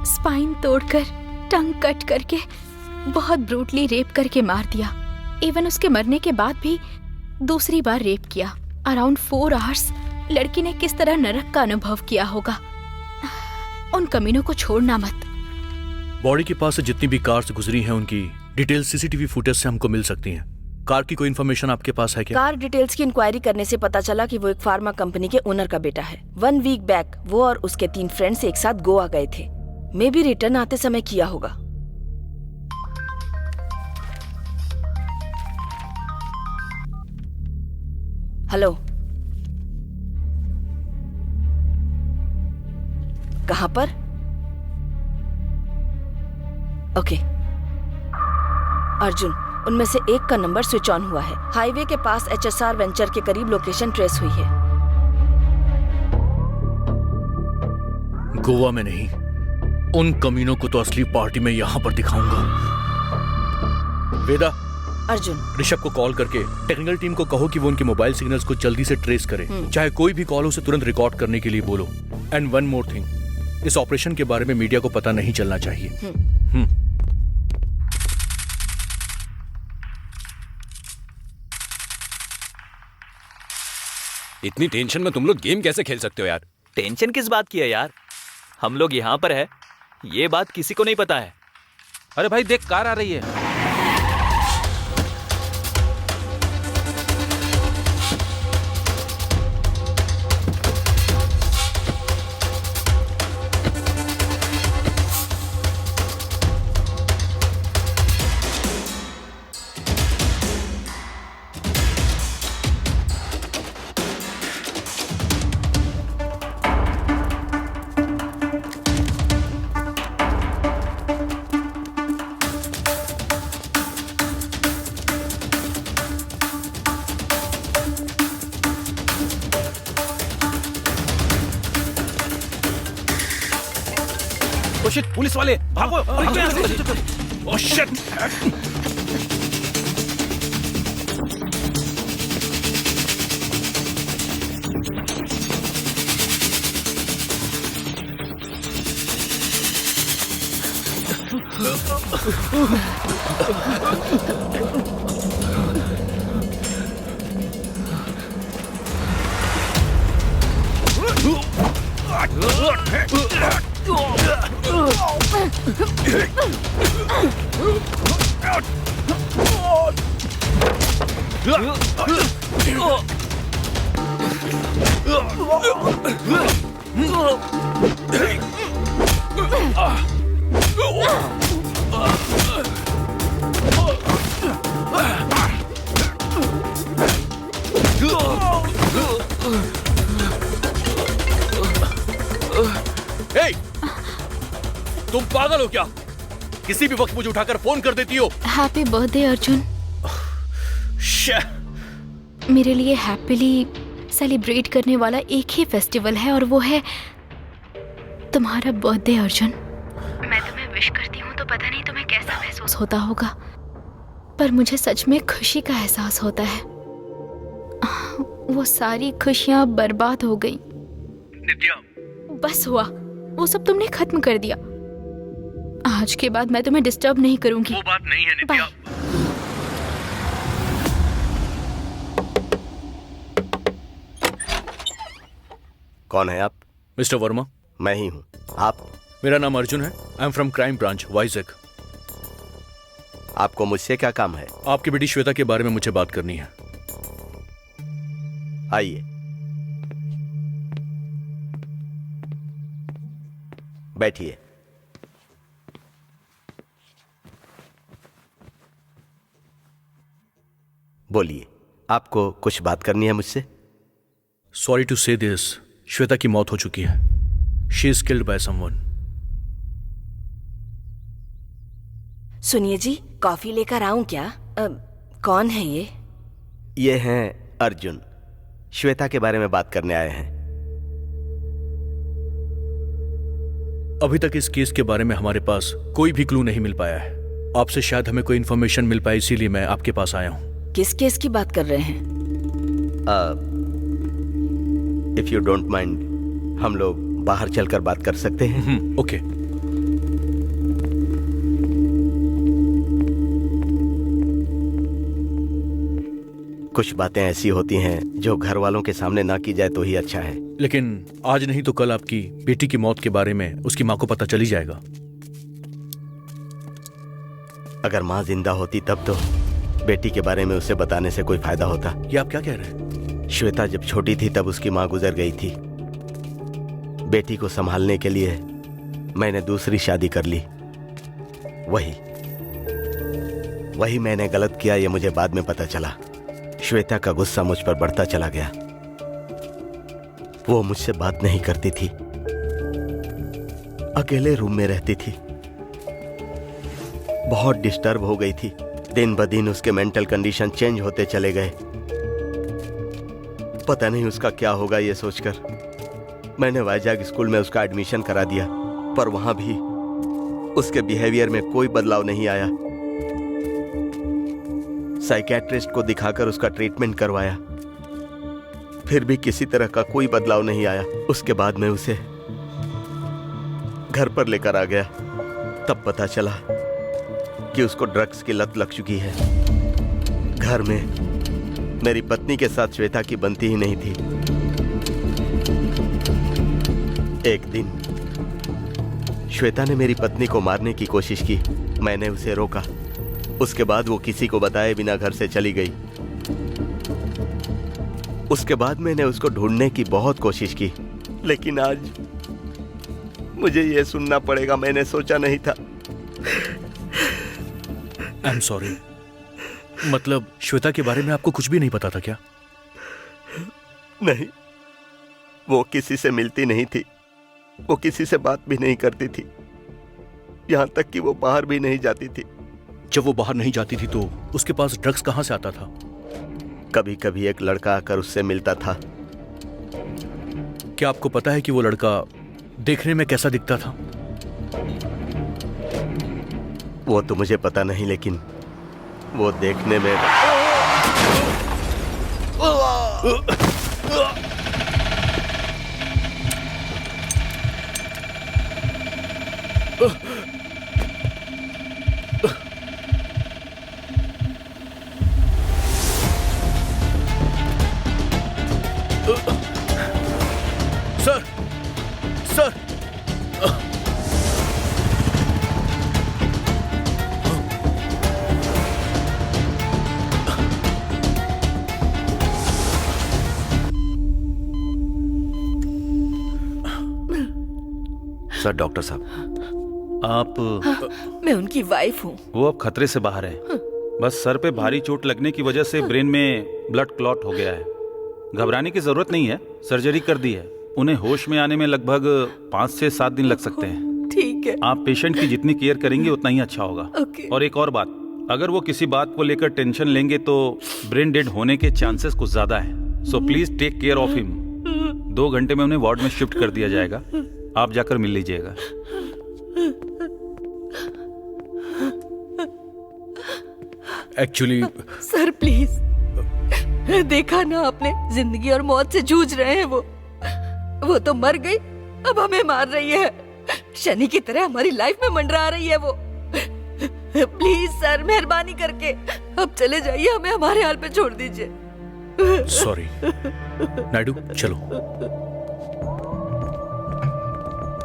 स्पाइन तोड़कर, टंग कट करके, बहुत ब्रूटली रेप करके मार दिया। इवन उसके मरने के बाद भी दूसरी बार रेप किया। अराउंड 4 आवर्स लड़की ने किस तरह नरक का अनुभव किया होगा। उन कमीनों को छोड़ना मत। बॉडी के पास से जितनी भी कार्स गुजरी हैं उनकी डिटेल सीसीटीवी फुटेज से हमको मिल सकती हैं। कार की कोई इन्फॉर्मेशन आपके पास है क्या? कार डिटेल्स की इंक्वायरी करने से पता चला कि वो एक फार्मा कंपनी के ओनर का बेटा है। 1 वीक बैक वो और उसके 3 फ्रेंड्स एक साथ गोवा गए थे। मे बी रिटर्न आते समय किया होगा। हेलो, कहाँ पर? ओके अर्जुन, उनमें से एक का नंबर स्विच ऑन हुआ है। हाईवे के पास HSR वेंचर के करीब लोकेशन ट्रेस हुई है। गोवा में नहीं, उन कमीनों को तो असली पार्टी में यहाँ पर दिखाऊंगा। वेदा, अर्जुन, ऋषभ को कॉल करके टेक्निकल टीम को कहो कि वो उनके मोबाइल सिग्नल्स को जल्दी से ट्रेस करे। चाहे कोई भी कॉल हो उसे तुरंत रिकॉर्ड करने के लिए बोलो। एंड वन मोर थिंग, इस ऑपरेशन के बारे में मीडिया को पता नहीं चलना चाहिए। इतनी टेंशन में तुम लोग गेम कैसे खेल सकते हो यार? टेंशन किस बात की है यार? हम लोग यहाँ पर है, ये बात किसी को नहीं पता है। अरे भाई देख, कार आ रही है। ओ शिट, पुलिस वाले भागो! Oh shit! Hey! तुम पागल हो क्या? किसी भी वक्त मुझे उठाकर फोन कर देती हो। Happy birthday Arjun. मेरे लिए हैप्पीली सेलिब्रेट करने वाला एक ही फेस्टिवल है और वो है तुम्हारा बर्थडे अर्जुन। मैं तुम्हें विश करती हूँ तो पता नहीं तुम्हें कैसा महसूस होता होगा, पर मुझे सच में खुशी का एहसास होता है। वो सारी खुशियाँ बर्बाद हो गई। नित्या, बस हुआ, वो सब तुमने खत्म कर दिया। आज के बाद मैं तुम्हें डिस्टर्ब नहीं करूंगी। वो बात नहीं है नित्या। कौन है आप? मिस्टर वर्मा, मैं ही हूँ। आप? मेरा नाम अर्जुन है। I am from crime branch, Vizag. आपको मुझसे क्या काम है? आपकी बेटी श्वेता के बारे में मुझे बात करनी है। आइए, बैठिए। बोलिए, आपको कुछ बात करनी है मुझसे? सॉरी टू से दिस, श्वेता की मौत हो चुकी है। She is killed by someone. सुनिए जी, कॉफी लेकर आऊं क्या? कौन है ये? ये हैं अर्जुन, श्वेता के बारे में बात करने आए हैं। अभी तक इस केस के बारे में हमारे पास कोई भी क्लू नहीं मिल पाया है। आपसे शायद हमें कोई इन्फॉर्मेशन मिल पाए, इसीलिए मैं आपके पास आया हूं। किस केस की बात कर रहे हैं? इफ यू डोंट माइंड, हम लोग बाहर चलकर बात कर सकते हैं? ओके। कुछ बातें ऐसी होती हैं जो घर वालों के सामने ना की जाए तो ही अच्छा है। लेकिन आज नहीं तो कल आपकी बेटी की मौत के बारे में उसकी माँ को पता चली जाएगा। अगर माँ जिंदा होती तब तो बेटी के बारे में उसे बताने से कोई फायदा होता। ये आप क्या कह रहे हैं? श्वेता जब छोटी थी तब उसकी माँ गुजर गई थी। बेटी को संभालने के लिए मैंने दूसरी शादी कर ली। वही मैंने गलत किया, ये मुझे बाद में पता चला। श्वेता का गुस्सा मुझ पर बढ़ता चला गया। वो मुझसे बात नहीं करती थी, अकेले रूम में रहती थी, बहुत डिस्टर्ब हो गई थी। दिन ब दिन उसके मेंटल कंडीशन चेंज होते चले गए। पता नहीं उसका क्या होगा, ये सोचकर मैंने वाइजाग स्कूल में उसका एडमिशन करा दिया, पर वहां भी उसके बिहेवियर में कोई बदलाव नहीं आया। साइकियाट्रिस्ट को दिखाकर उसका ट्रीटमेंट करवाया, फिर भी किसी तरह का कोई बदलाव नहीं आया। उसके बाद मैं उसे घर पर लेकर आ गया, तब पता चला कि उसको ड्रग्स की लत लग चुकी है। घर में मेरी पत्नी के साथ श्वेता की बनती ही नहीं थी। एक दिन श्वेता ने मेरी पत्नी को मारने की कोशिश की, मैंने उसे रोका। उसके बाद वो किसी को बताए बिना घर से चली गई। उसके बाद मैंने उसको ढूंढने की बहुत कोशिश की, लेकिन आज मुझे ये सुनना पड़ेगा, मैंने सोचा नहीं था। I am sorry. मतलब श्वेता के बारे में आपको कुछ भी नहीं पता था क्या? नहीं, वो किसी से मिलती नहीं थी, वो किसी से बात भी नहीं करती थी, यहां तक कि वो बाहर भी नहीं जाती थी। जब वो बाहर नहीं जाती थी तो उसके पास ड्रग्स कहां से आता था? कभी कभी एक लड़का आकर उससे मिलता था। क्या आपको पता है कि वो लड़का देखने में कैसा दिखता था? वो तो मुझे पता नहीं, लेकिन वो देखने में सर, सर, सर, डॉक्टर साहब, आप मैं उनकी वाइफ हूँ। वो अब खतरे से बाहर है। बस सर पे भारी चोट लगने की वजह से ब्रेन में ब्लड क्लॉट हो गया है। घबराने की जरूरत नहीं है, सर्जरी कर दी है। उन्हें होश में आने में लगभग 5 से 7 दिन लग सकते हैं। ठीक है। आप पेशेंट की जितनी केयर करेंगे उतना ही अच्छा होगा। ओके। और एक और बात, अगर वो किसी बात को लेकर टेंशन लेंगे तो ब्रेन डेड होने के चांसेस कुछ ज्यादा है। So please take care of him. 2 घंटे में उन्हें वार्ड में शिफ्ट कर दिया जाएगा, आप जाकर मिल लीजिएगा। एक्चुअली सर प्लीज, देखा ना आपने, जिंदगी और मौत से जूझ रहे हैं वो तो मर गई, अब हमें मार रही है। शनि की तरह हमारी लाइफ में मंडरा रही है वो। प्लीज सर, मेहरबानी करके अब चले जाइए, हमें हमारे हाल पे छोड़ दीजिए। सॉरी। नायडू, चलो।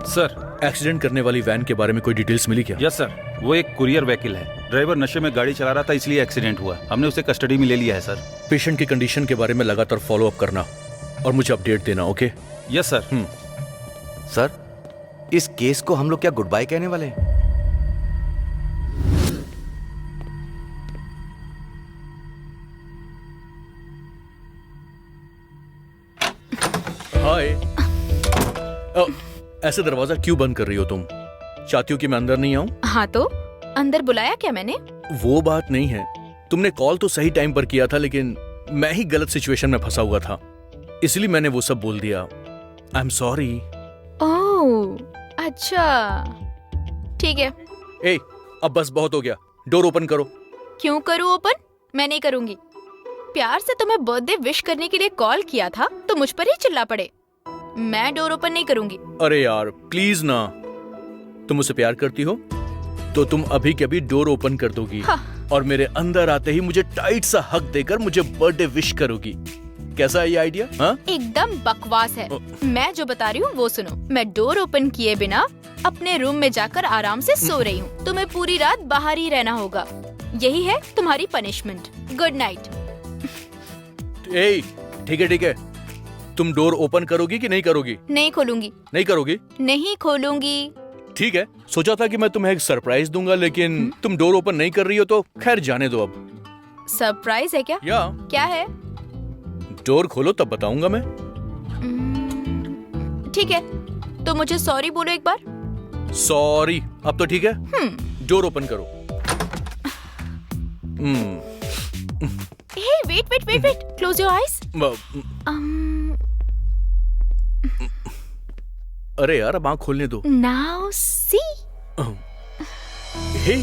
सर, एक्सीडेंट करने वाली वैन के बारे में कोई डिटेल्स मिली क्या? यस सर, वो एक कुरियर व्हीकल है। ड्राइवर नशे में गाड़ी चला रहा था, इसलिए एक्सीडेंट हुआ। हमने उसे कस्टडी में ले लिया है सर। पेशेंट की कंडीशन के बारे में लगातार फॉलो अप करना और मुझे अपडेट देना, ओके? Yes sir. सर, इस केस को हम लोग क्या गुड बाय कहने वाले हैं? हाय। ऐसे दरवाजा क्यों बंद कर रही हो तुम? चाहती हो कि मैं अंदर नहीं आऊं? हाँ तो अंदर बुलाया क्या मैंने? वो बात नहीं है। तुमने कॉल तो सही टाइम पर किया था, लेकिन मैं ही गलत सिचुएशन में फंसा हुआ था, इसलिए मैंने वो सब बोल दिया। I am sorry. ओह, अच्छा, ठीक है। ए, अब बस बहुत हो गया। डोर ओपन करो। क्यों करूँ ओपन? मैं नहीं करूंगी। प्यार से तुम्हें बर्थडे विश करने के लिए कॉल किया था तो मुझ पर ही चिल्ला पड़े। मैं डोर ओपन नहीं करूंगी। अरे यार प्लीज ना। तुम मुझसे प्यार करती हो तो तुम अभी के अभी डोर ओपन कर दोगी। हाँ। और मेरे अंदर आते ही मुझे टाइट सा हक देकर मुझे बर्थडे विश करोगी। कैसा है ये आइडिया? हाँ, एकदम बकवास है। मैं जो बता रही हूँ वो सुनो। मैं डोर ओपन किए बिना अपने रूम में जाकर आराम से सो रही हूँ। तुम्हें पूरी रात बाहर ही रहना होगा। यही है तुम्हारी पनिशमेंट। Good night. ए, ठीक है ठीक है। तुम डोर ओपन करोगी कि नहीं करोगी? नहीं खोलूंगी। नहीं करोगी? नहीं खोलूंगी। ठीक है। सोचा था कि मैं तुम्हें एक सरप्राइज दूंगा, लेकिन तुम डोर ओपन नहीं कर रही हो तो खैर जाने दो। अब सरप्राइज है क्या? या क्या है? डोर खोलो तब बताऊंगा मैं। ठीक है, तो मुझे सॉरी बोलो एक बार। सॉरी। अब तो ठीक है। डोर ओपन करो। Hey wait wait wait wait, close your eyes. अरे यार अब आँख खोलने दो। Now see. हे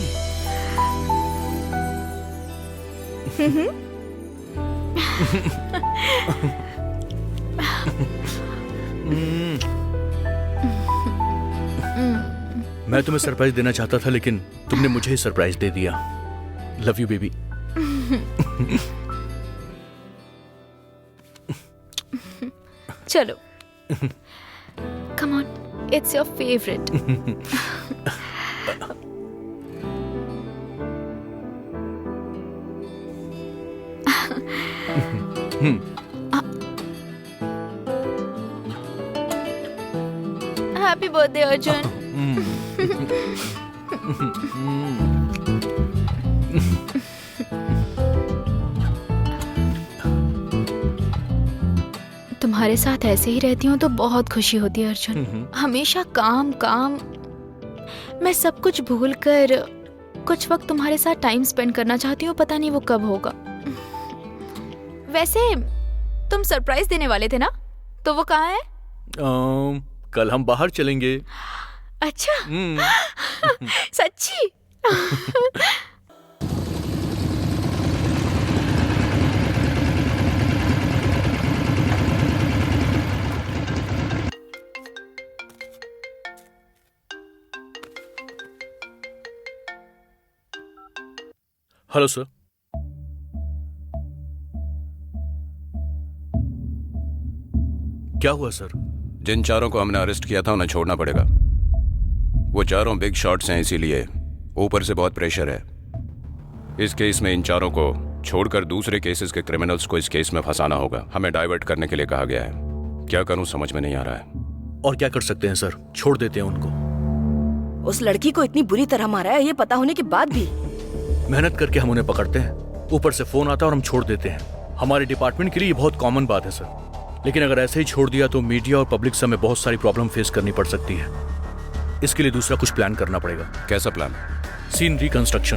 मैं तुम्हें सरप्राइज देना चाहता था, लेकिन तुमने मुझे ही सरप्राइज दे दिया। Love you baby. चलो, come on, it's your favourite. Happy birthday Arjun. तुम्हारे साथ ऐसे ही रहती हूँ तो बहुत खुशी होती है अर्जुन। हमेशा काम काम। मैं सब कुछ भूल कर कुछ वक्त तुम्हारे साथ टाइम स्पेंड करना चाहती हूँ। पता नहीं वो कब होगा। वैसे तुम सरप्राइज देने वाले थे ना, तो वो कहाँ है? कल हम बाहर चलेंगे। अच्छा। सच्ची? Hello sir. क्या हुआ सर? जिन चारों को हमने अरेस्ट किया था उन्हें छोड़ना पड़ेगा। वो चारों बिग शॉट्स हैं, इसीलिए ऊपर से बहुत प्रेशर है। इस केस में इन चारों को छोड़कर दूसरे केसेस के क्रिमिनल्स को इस केस में फंसाना होगा। हमें डाइवर्ट करने के लिए कहा गया है। क्या करूं समझ में नहीं आ रहा है। और क्या कर सकते हैं सर? छोड़ देते हैं उनको। उस लड़की को इतनी बुरी तरह मारा है, ये पता होने के बाद भी। मेहनत करके हम उन्हें पकड़ते हैं, ऊपर से फोन आता है और हम छोड़ देते हैं। हमारे डिपार्टमेंट के लिए ये बहुत कॉमन बात है सर। लेकिन अगर ऐसे ही छोड़ दिया तो मीडिया और पब्लिक से हमें बहुत सारी प्रॉब्लम फेस करनी पड़ सकती है। इसके लिए दूसरा कुछ प्लान करना पड़ेगा। कैसा प्लान? Scene reconstruction.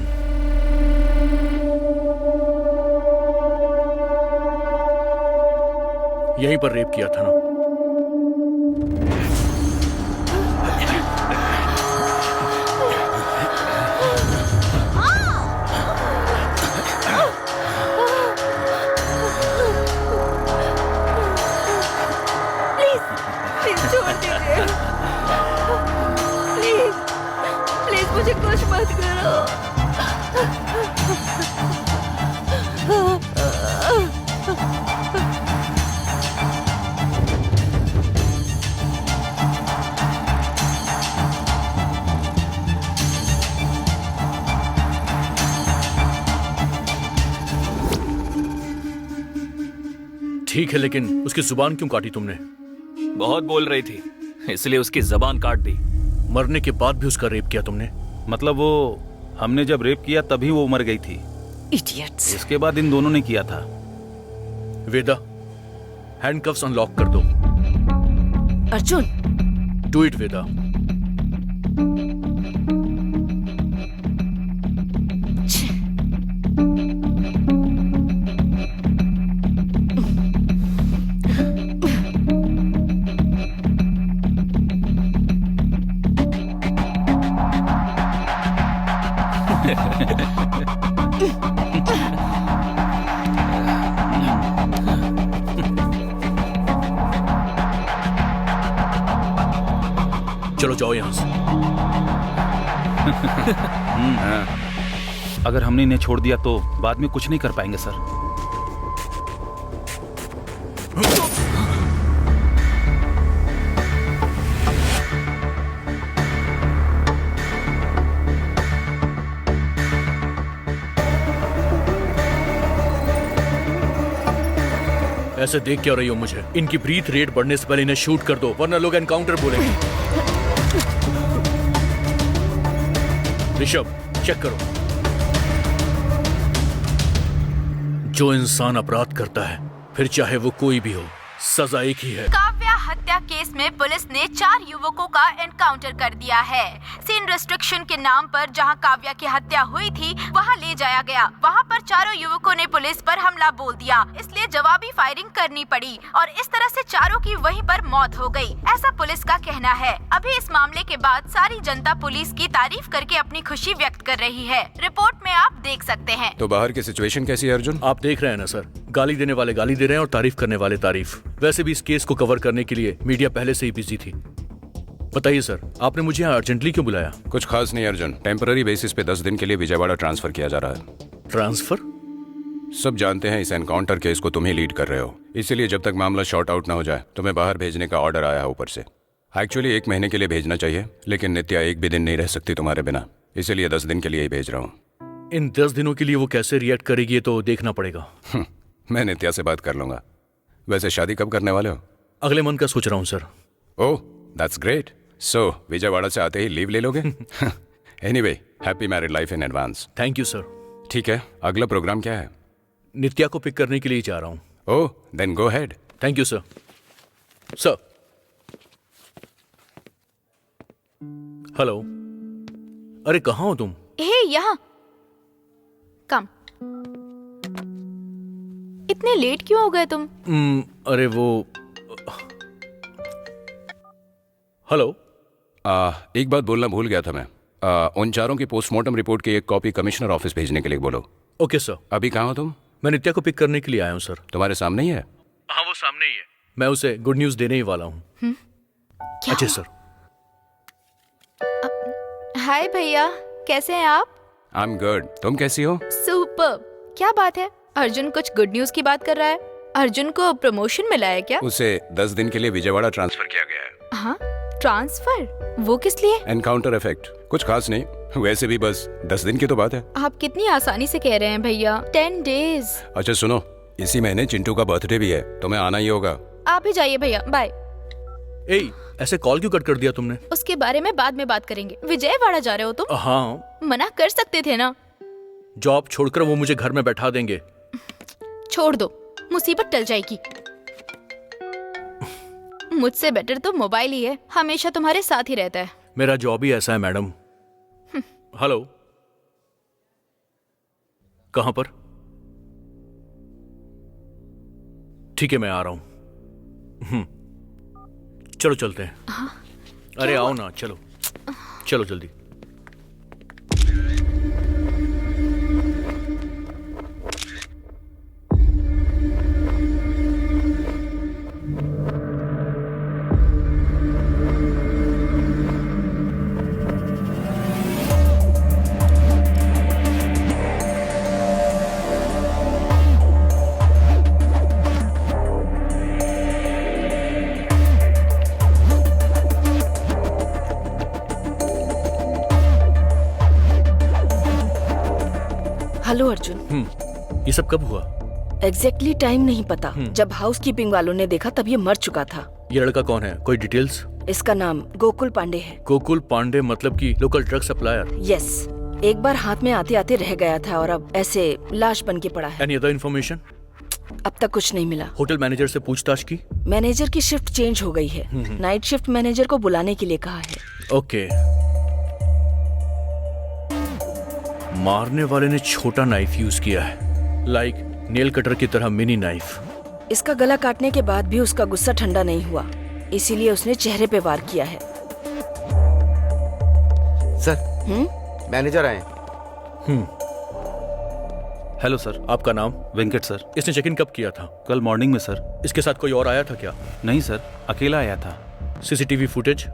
यहीं पर रेप किया था ना? प्लीज मुझे कुछ मत करो। ठीक है, लेकिन उसकी जुबान क्यों काटी तुमने? बहुत बोल रही थी, इसलिए उसकी जबान काट दी। मरने के बाद भी उसका रेप किया तुमने? मतलब वो हमने जब रेप किया तभी वो मर गई थी। इडियट्स। इसके बाद इन दोनों ने किया था। वेदा, हैंडकफ्स अनलॉक कर दो। अर्जुन, डू इट वेदा। चलो जाओ यहां से। अगर हमने इन्हें छोड़ दिया तो बाद में कुछ नहीं कर पाएंगे सर। ऐसे देख क्या रही हो मुझे? इनकी ब्रीथ रेट बढ़ने से पहले इन्हें शूट कर दो, वरना लोग एनकाउंटर बोलेंगे। ऋषभ, चेक करो। जो इंसान अपराध करता है, फिर चाहे वो कोई भी हो, सजा एक ही है। काव्या हत्या केस में पुलिस ने 4 युवकों का एनकाउंटर कर दिया है। सीन रेस्ट्रिक्शन के नाम पर जहां काव्या की हत्या हुई थी, वहां ले जाया गया। वहां पर चारों युवकों ने पुलिस पर हमला बोल दिया, इसलिए जवाबी फायरिंग करनी पड़ी और इस तरह से चारों की वहीं पर मौत हो गई, ऐसा पुलिस का कहना है। अभी इस मामले के बाद सारी जनता पुलिस की तारीफ करके अपनी खुशी व्यक्त कर रही है। रिपोर्ट में आप देख सकते हैं। तो बाहर की सिचुएशन कैसी है अर्जुन? आप देख रहे हैं ना सर, गाली देने वाले गाली दे रहे हैं और तारीफ करने वाले तारीफ। वैसे भी इस केस को कवर करने के लिए मीडिया पहले से ही बिजी थी। बताइए सर, आपने मुझे यहाँ अर्जेंटली क्यों बुलाया? कुछ खास नहीं अर्जुन, टेम्पररी बेसिस पे 10 दिन के लिए विजयवाड़ा ट्रांसफर किया जा रहा है। ट्रांसफर? सब जानते हैं इस एनकाउंटर केस को तुम ही लीड कर रहे हो, इसीलिए जब तक मामला शॉर्ट आउट ना हो जाए तुम्हें बाहर भेजने का ऑर्डर आया है ऊपर से। एक्चुअली 1 महीने के लिए भेजना चाहिए, लेकिन नित्या एक भी दिन नहीं रह सकती तुम्हारे बिना, इसीलिए 10 दिन के लिए ही भेज रहा हूँ। इन 10 दिनों के लिए वो कैसे रिएक्ट करेगी ये तो देखना पड़ेगा। मैं नित्या से बात कर लूंगा। वैसे शादी कब करने वाले हो? अगले मंथ का सोच रहा हूँ sir. Oh that's great. So Vijayawada से आते ही लीव ले लोगे? Anyway, happy married life in advance. Thank you sir. ठीक है, अगला प्रोग्राम क्या है? नित्या को पिक करने के लिए जा रहा हूँ। Oh then go ahead. Thank you sir. Sir, hello. अरे कहाँ हो तुम? हे, यहाँ कम। इतने लेट क्यों हो गए तुम? अरे वो, हेलो। एक बात बोलना भूल गया था मैं। उन चारों की पोस्टमार्टम रिपोर्ट की एक कॉपी कमिश्नर ऑफिस भेजने के लिए बोलो। Okay sir. अभी कहाँ हो तुम? मैं नित्या को पिक करने के लिए आया हूँ सर। तुम्हारे सामने ही है? हाँ, वो सामने ही है। मैं उसे गुड न्यूज देने ही वाला हूँ। क्या अच्छा हुआ? सर। हाय भैया, कैसे हैं आप? आई एम गुड, तुम कैसी हो? सुपर। क्या बात है, अर्जुन कुछ गुड न्यूज की बात कर रहा है। अर्जुन को प्रमोशन मिला है क्या? उसे 10 दिन के लिए विजयवाड़ा ट्रांसफर किया गया है। हाँ, ट्रांसफर? वो किस लिए? Encounter effect. कुछ खास नहीं, वैसे भी बस 10 दिन की तो बात है। आप कितनी आसानी से कह रहे हैं भैया। 10 डेज। अच्छा सुनो, इसी महीने चिंटू का बर्थडे भी है, तुम्हें आना ही होगा। आप ही जाइए भैया, बाय। ए, ऐसे कॉल क्यों कट कर दिया तुमने? उसके बारे में बाद में बात करेंगे। विजयवाड़ा जा रहे हो तुम? हाँ। मना कर सकते थे ना। जॉब छोड़कर वो मुझे घर में बैठा देंगे। छोड़ दो, मुसीबत टल जाएगी। मुझसे बेटर तो मोबाइल ही है, हमेशा तुम्हारे साथ ही रहता है। मेरा जॉब ही ऐसा है मैडम। हेलो, कहां पर? ठीक है, मैं आ रहा हूं। चलो चलते हैं। अरे आओ ना, चलो चलो जल्दी। हेलो अर्जुन। ये सब कब हुआ? एग्जैक्टली टाइम नहीं पता। जब हाउसकीपिंग वालों ने देखा तब ये मर चुका था। ये लड़का कौन है, कोई डिटेल्स? इसका नाम गोकुल पांडे है। गोकुल पांडे मतलब कि लोकल ड्रग सप्लायर? यस, एक बार हाथ में आते आते रह गया था और अब ऐसे लाश बन के पड़ा है। Any other information? अब तक कुछ नहीं मिला। होटल मैनेजर से पूछताछ की? मैनेजर की शिफ्ट चेंज हो गई है। नाइट शिफ्ट मैनेजर को बुलाने के लिए कहा है। ओके। मारने वाले ने छोटा नाइफ यूज किया है, लाइक नेल कटर की तरह मिनी नाइफ। इसका गला काटने के बाद भी उसका गुस्सा ठंडा नहीं हुआ, इसीलिए उसने चेहरे पे वार किया है। सर, मैनेजर आए। Hello sir. आपका नाम? वेंकट सर। इसने चेक इन कब किया था? कल मॉर्निंग में सर। इसके साथ कोई और आया था क्या? नहीं सर, अकेला आया था। CCTV footage?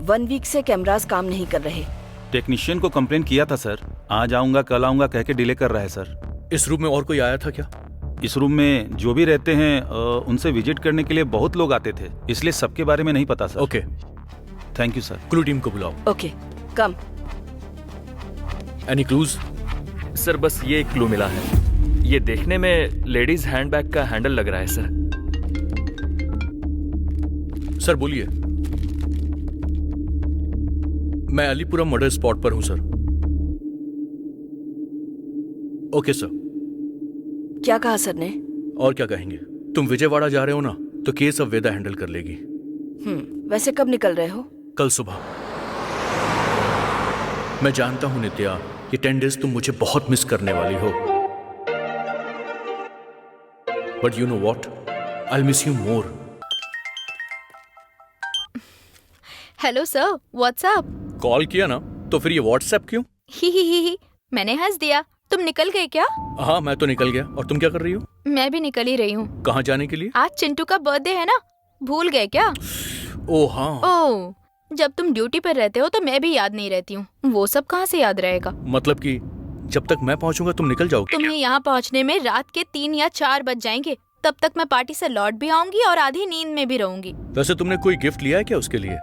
1 वीक से कैमरास काम नहीं कर रहे। टेक्नीशियन को कंप्लेन किया था सर, आज आऊंगा कल आऊंगा कह के डिले कर रहा है सर। इस रूम में और कोई आया था क्या? इस रूम में जो भी रहते हैं उनसे विजिट करने के लिए बहुत लोग आते थे, इसलिए सबके बारे में नहीं पता sir. Okay, thank you sir. Clue team को बुलाओ। Okay, come. Any clues? Sir बस ये एक क्लू मिला है, ये देखने में लेडीज हैंडबैग का हैंडल लग रहा है सर। सर बोलिए। मैं अलीपुरम मर्डर स्पॉट पर हूं सर। Okay sir. क्या कहा सर ने? और क्या कहेंगे, तुम विजयवाड़ा जा रहे हो ना, तो केस अब वेदा हैंडल कर लेगी। वैसे कब निकल रहे हो? कल सुबह। मैं जानता हूं नित्या, ये 10 डेज तुम मुझे बहुत मिस करने वाली हो, but you know what, I will miss you more. Hello sir, what's up? Call किया ना, तो फिर ये व्हाट्सएप क्यों? ही मैंने हंस दिया। तुम निकल गए क्या? हाँ, मैं तो निकल गया। और तुम क्या कर रही हो? मैं भी निकल ही रही हूँ। कहाँ जाने के लिए? आज चिंटू का बर्थडे है ना, भूल गए क्या? ओ हाँ। ओह, जब तुम ड्यूटी पर रहते हो तो मैं भी याद नहीं रहती हूँ, वो सब कहाँ से याद रहेगा? मतलब कि जब तक मैं पहुँचूंगा तुम निकल जाओगी? तुम्हें यहाँ पहुँचने में रात के 3 या 4 बज जाएंगे। तब तक मैं पार्टी से लौट भी आऊंगी और आधी नींद में भी रहूंगी। वैसे तुमने कोई गिफ्ट लिया है क्या उसके लिए?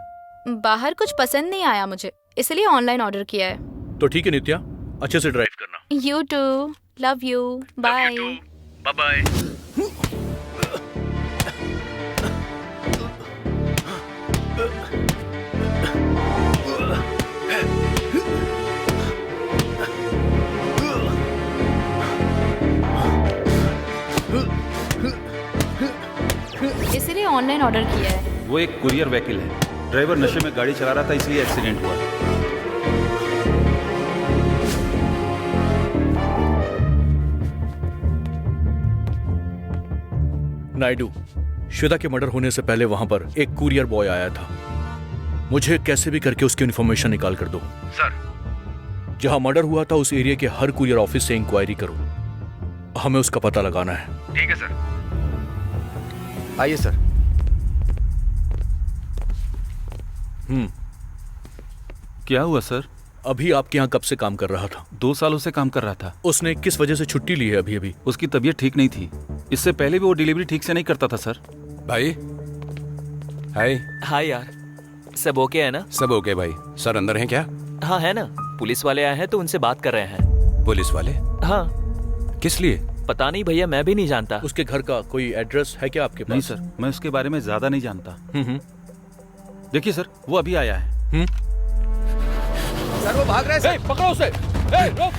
बाहर कुछ पसंद नहीं आया मुझे, इसलिए ऑनलाइन ऑर्डर किया है। तो ठीक है नित्या, अच्छे से ड्राइव करना। You too. Love you. Bye. Bye bye. इसलिए ऑनलाइन ऑर्डर किया है। वो एक कुरियर व्हीकल है, ड्राइवर नशे में गाड़ी चला रहा था इसलिए एक्सीडेंट हुआ। नायडू, श्वेता के मर्डर होने से पहले वहां पर एक कुरियर बॉय आया था। मुझे कैसे भी करके उसकी इन्फॉर्मेशन निकाल कर दो। सर, जहां मर्डर हुआ था उस एरिया के हर कुरियर ऑफिस से इंक्वायरी करो, हमें उसका पता लगाना है। ठीक है सर। आइए सर। क्या हुआ सर? अभी आपके यहाँ कब से काम कर रहा था? 2 सालों से काम कर रहा था। उसने किस वजह से छुट्टी ली है अभी अभी? उसकी तबीयत ठीक नहीं थी, इससे पहले भी वो डिलीवरी ठीक से नहीं करता था सर। भाई, हाय। हाँ यार, सब ओके है ना? सब ओके भाई। सर अंदर हैं क्या? हाँ है ना, पुलिस वाले आए हैं तो उनसे बात कर रहे हैं। पुलिस वाले? हाँ। किस लिए? पता नहीं भैया, मैं भी नहीं जानता। उसके घर का कोई एड्रेस है क्या आपके पास? नहीं सर, मैं उसके बारे में ज्यादा नहीं जानता। देखिए सर, वो अभी आया है। सर वो भाग रहे हैं सर। पकड़ो उसे। रोक।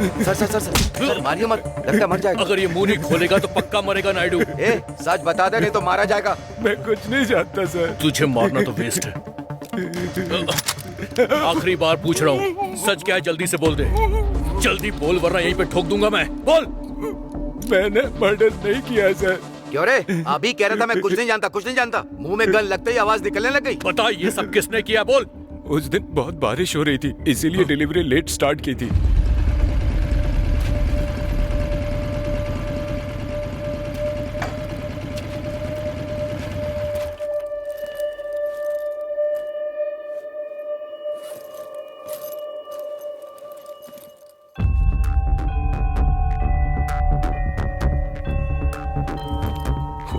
Sir sir sir sir sir मारिए मत, लगता है मर जाएगा। अगर ये मुंह नहीं खोलेगा तो पक्का मरेगा नायडू। ए सच बता दे नहीं तो मारा जाएगा। मैं कुछ नहीं जानता सर। तुझे मारना तो वेस्ट है। आखिरी बार पूछ रहा हूँ, सच क्या है जल्दी से बोल दे। जल्दी बोल वरना यहीं पे ठोक दूंगा मैं। बोल। मैंने मर्डर नहीं किया सर। क्यों रे? अभी कह रहा था मैं कुछ नहीं जानता, कुछ नहीं जानता। मुंह में गन लगते ही आवाज निकलने लग गई। बता ये सब किसने किया, बोल। उस दिन बहुत बारिश हो रही थी, इसीलिए डिलीवरी लेट स्टार्ट की थी।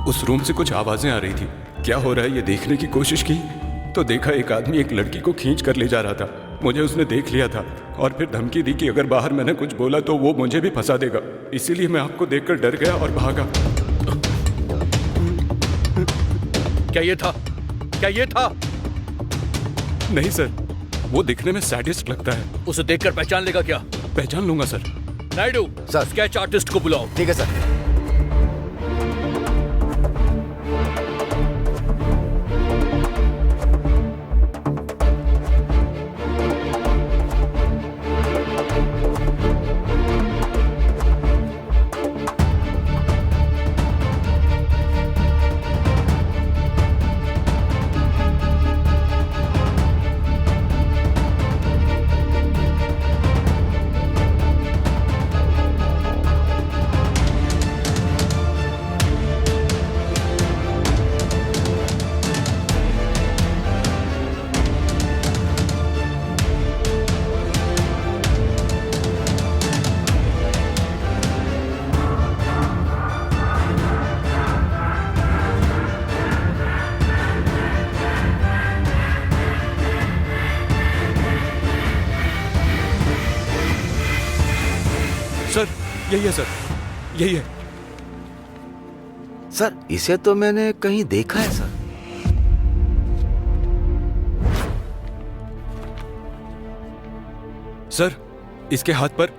उस रूम से कुछ आवाजें आ रही थी। क्या हो रहा है ये देखने की कोशिश की तो देखा एक आदमी एक लड़की को खींच कर ले जा रहा था। मुझे उसने देख लिया था और फिर धमकी दी कि अगर बाहर मैंने कुछ बोला तो वो मुझे भी फंसा देगा। इसीलिए मैं आपको देखकर डर गया और भागा। क्या ये था? क्या ये था? नहीं सर, वो दिखने में सैडिस्ट लगता है। उसे देखकर पहचान लेगा क्या? पहचान लूंगा sir. Naidu sir. Sketch artist को बुलाओ। ठीक है सर। सर यही है सर, यही है। सर इसे तो मैंने कहीं देखा है सर। सर इसके हाथ पर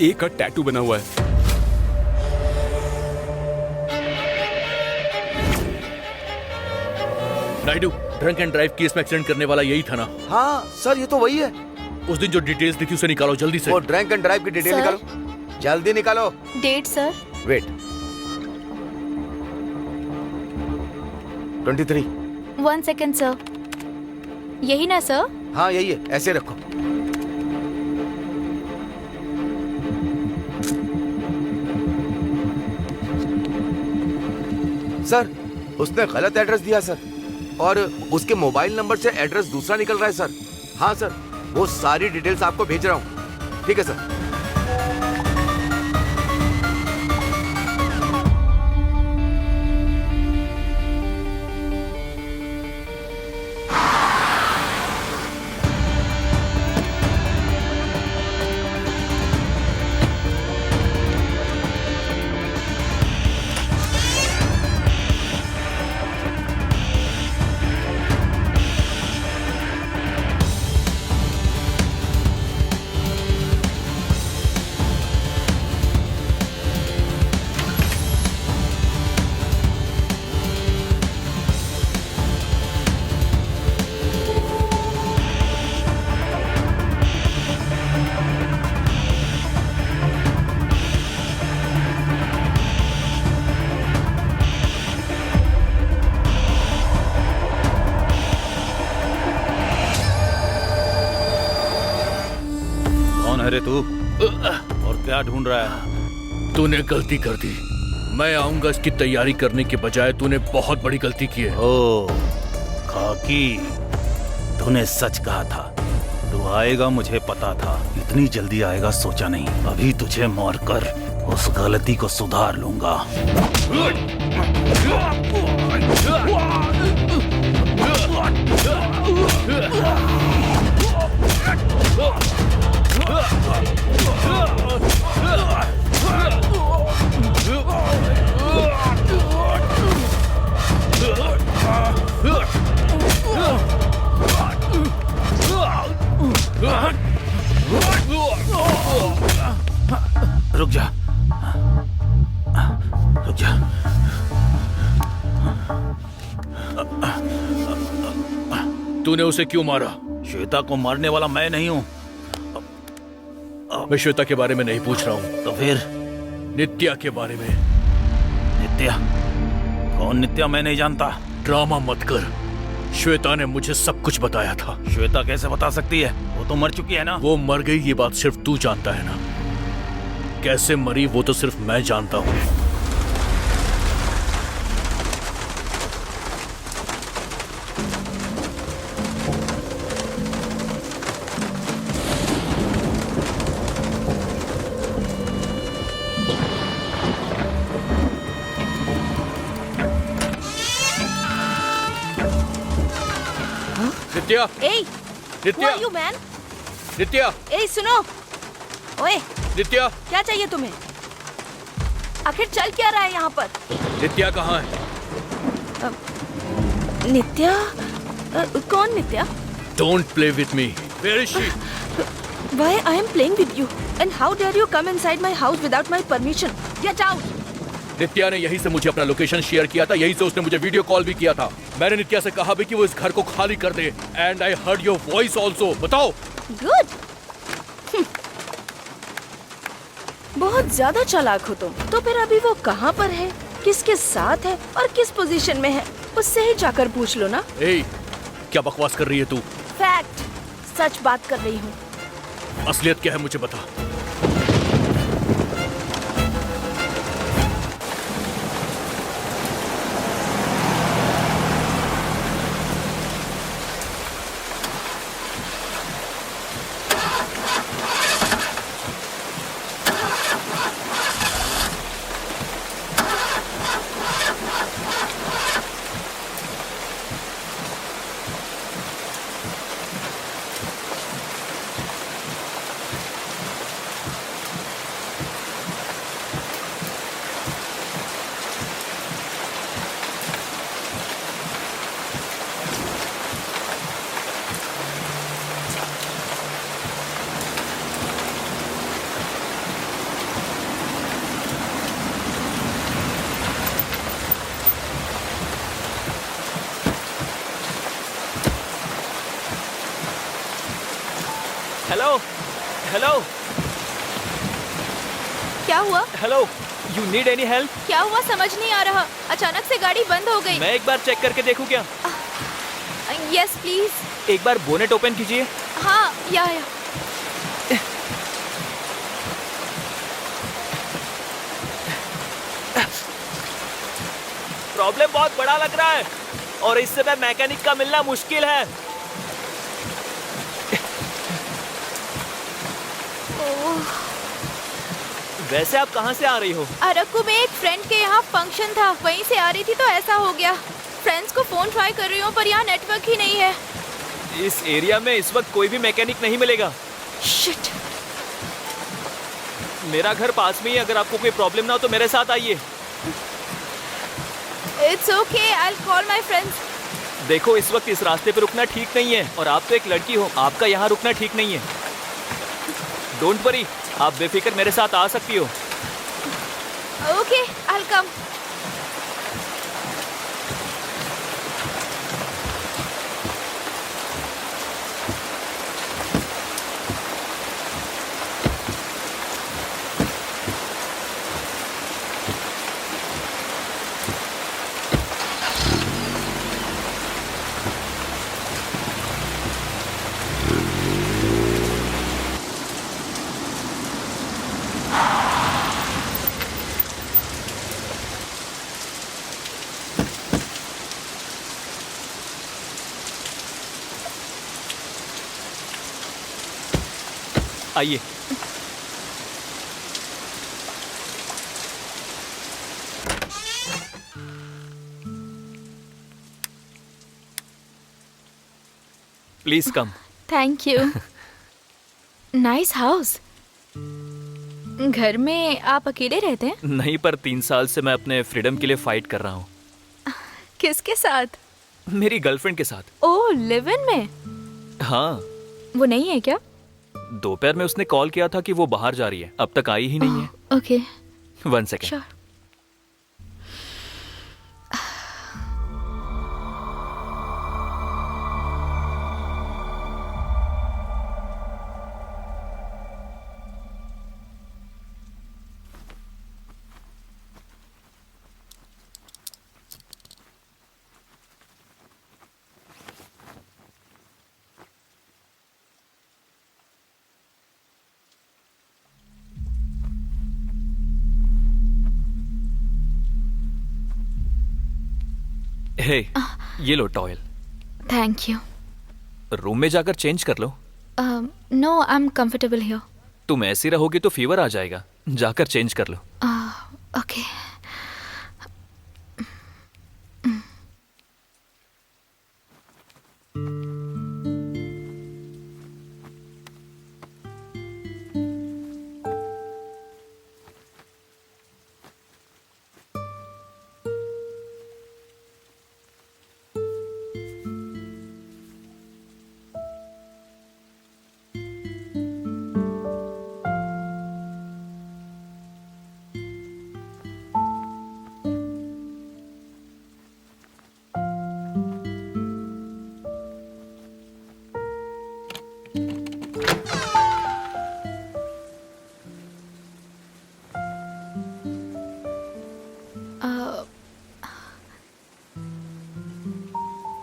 ए का टैटू बना हुआ है। Naidu drunk and drive case में एक्सीडेंट करने वाला यही था ना? हाँ सर ये तो वही है। उस दिन जो डिटेल्स दी थी उसे निकालो जल्दी से। वो ड्रंक एंड ड्राइव की डिटेल सर? निकालो, जल्दी निकालो। Date sir? Wait 23। 1 second sir. यही ना सर? हाँ यही है, ऐसे रखो। सर उसने गलत एड्रेस दिया सर, और उसके मोबाइल नंबर से एड्रेस दूसरा निकल रहा है सर। हाँ सर, वो सारी डिटेल्स आपको भेज रहा हूँ। ठीक है सर। अरे तू और क्या ढूंढ रहा है? तूने गलती कर दी। मैं आऊंगा इसकी तैयारी करने के बजाय तूने बहुत बड़ी गलती की है। ओ खाकी, तूने सच कहा था। तू आएगा मुझे पता था, इतनी जल्दी आएगा सोचा नहीं। अभी तुझे मारकर उस गलती को सुधार लूंगा। रुक जा, रुक जा। तूने उसे क्यों मारा? श्वेता को मारने वाला मैं नहीं हूँ। मैं श्वेता के बारे में नहीं पूछ रहा हूँ, तो फिर? नित्या के बारे में। नित्या? कौन नित्या? मैं नहीं जानता। ड्रामा मत कर। श्वेता ने मुझे सब कुछ बताया था। श्वेता कैसे बता सकती है? वो तो मर चुकी है ना। वो मर गई ये बात सिर्फ तू जानता है ना। कैसे मरी वो तो सिर्फ मैं जानता हूँ। नित्या, ए, नित्या, यू मैन? नित्या, ए सुनो, ओए, नित्या, क्या चाहिए तुम्हें? आखिर चल क्या रहा है यहाँ पर? नित्या कहाँ है? नित्या? कौन नित्या? Don't play with me. Where is she? Why I am playing with you? And how dare you come inside my house without my permission? Get out! नित्या ने यहीं से मुझे अपना लोकेशन शेयर किया था, यहीं से उसने मुझे वीडियो कॉल भी किया था। मैंने नित्या से कहा भी कि वो इस घर को खाली कर दे। And I heard your voice also. बताओ। Good. बहुत ज्यादा चालाक हो तुम। तो फिर अभी वो कहाँ पर है, किसके साथ है और किस पोजीशन में है, उससे ही जाकर पूछ लो ना। ए, क्या बकवास कर रही है तू? फैक्ट, सच बात कर रही हूँ। असलियत क्या है मुझे बता। हेलो, हेलो, क्या हुआ? Hello, you need any help? क्या हुआ समझ नहीं आ रहा। अचानक से गाड़ी बंद हो गई। मैं एक बार चेक करके देखूं क्या? Yes please. एक बार बोनेट ओपन कीजिए। हाँ, या। प्रॉब्लम बहुत बड़ा लग रहा है और इस समय मैकेनिक का मिलना मुश्किल है। वैसे आप कहाँ से आ रही हो? अरक्कू में एक फ्रेंड के यहाँ फंक्शन था, वहीं से आ रही थी तो ऐसा हो गया। फ्रेंड्स को फोन ट्राई कर रही हूँ पर यहाँ नेटवर्क ही नहीं है। इस एरिया में इस वक्त कोई भी मैकेनिक नहीं मिलेगा। शिट। मेरा घर पास में ही, अगर आपको कोई प्रॉब्लम ना हो तो मेरे साथ आइए। It's okay, I will call my friends. देखो, इस वक्त इस रास्ते पे रुकना ठीक नहीं है और आप तो एक लड़की हो, आपका यहाँ रुकना ठीक नहीं है। डोंट वरी, आप बेफिक्र मेरे साथ आ सकती हो। Okay, I will come. आइए। Please come. Thank you. Nice house. घर में आप अकेले रहते हैं? नहीं, पर 3 साल से मैं अपने फ्रीडम के लिए फाइट कर रहा हूँ। किसके साथ? मेरी गर्लफ्रेंड के साथ। ओह, लिव इन में? हाँ। वो नहीं है क्या? दोपहर में उसने कॉल किया था कि वो बाहर जा रही है, अब तक आई ही नहीं है। Okay 1 second. श्योर। हे, ये लो टॉयल। Thank you. रूम में जाकर चेंज कर लो। No I am comfortable here. तुम ऐसी रहोगी तो फीवर आ जाएगा, जाकर चेंज कर लो। ओके।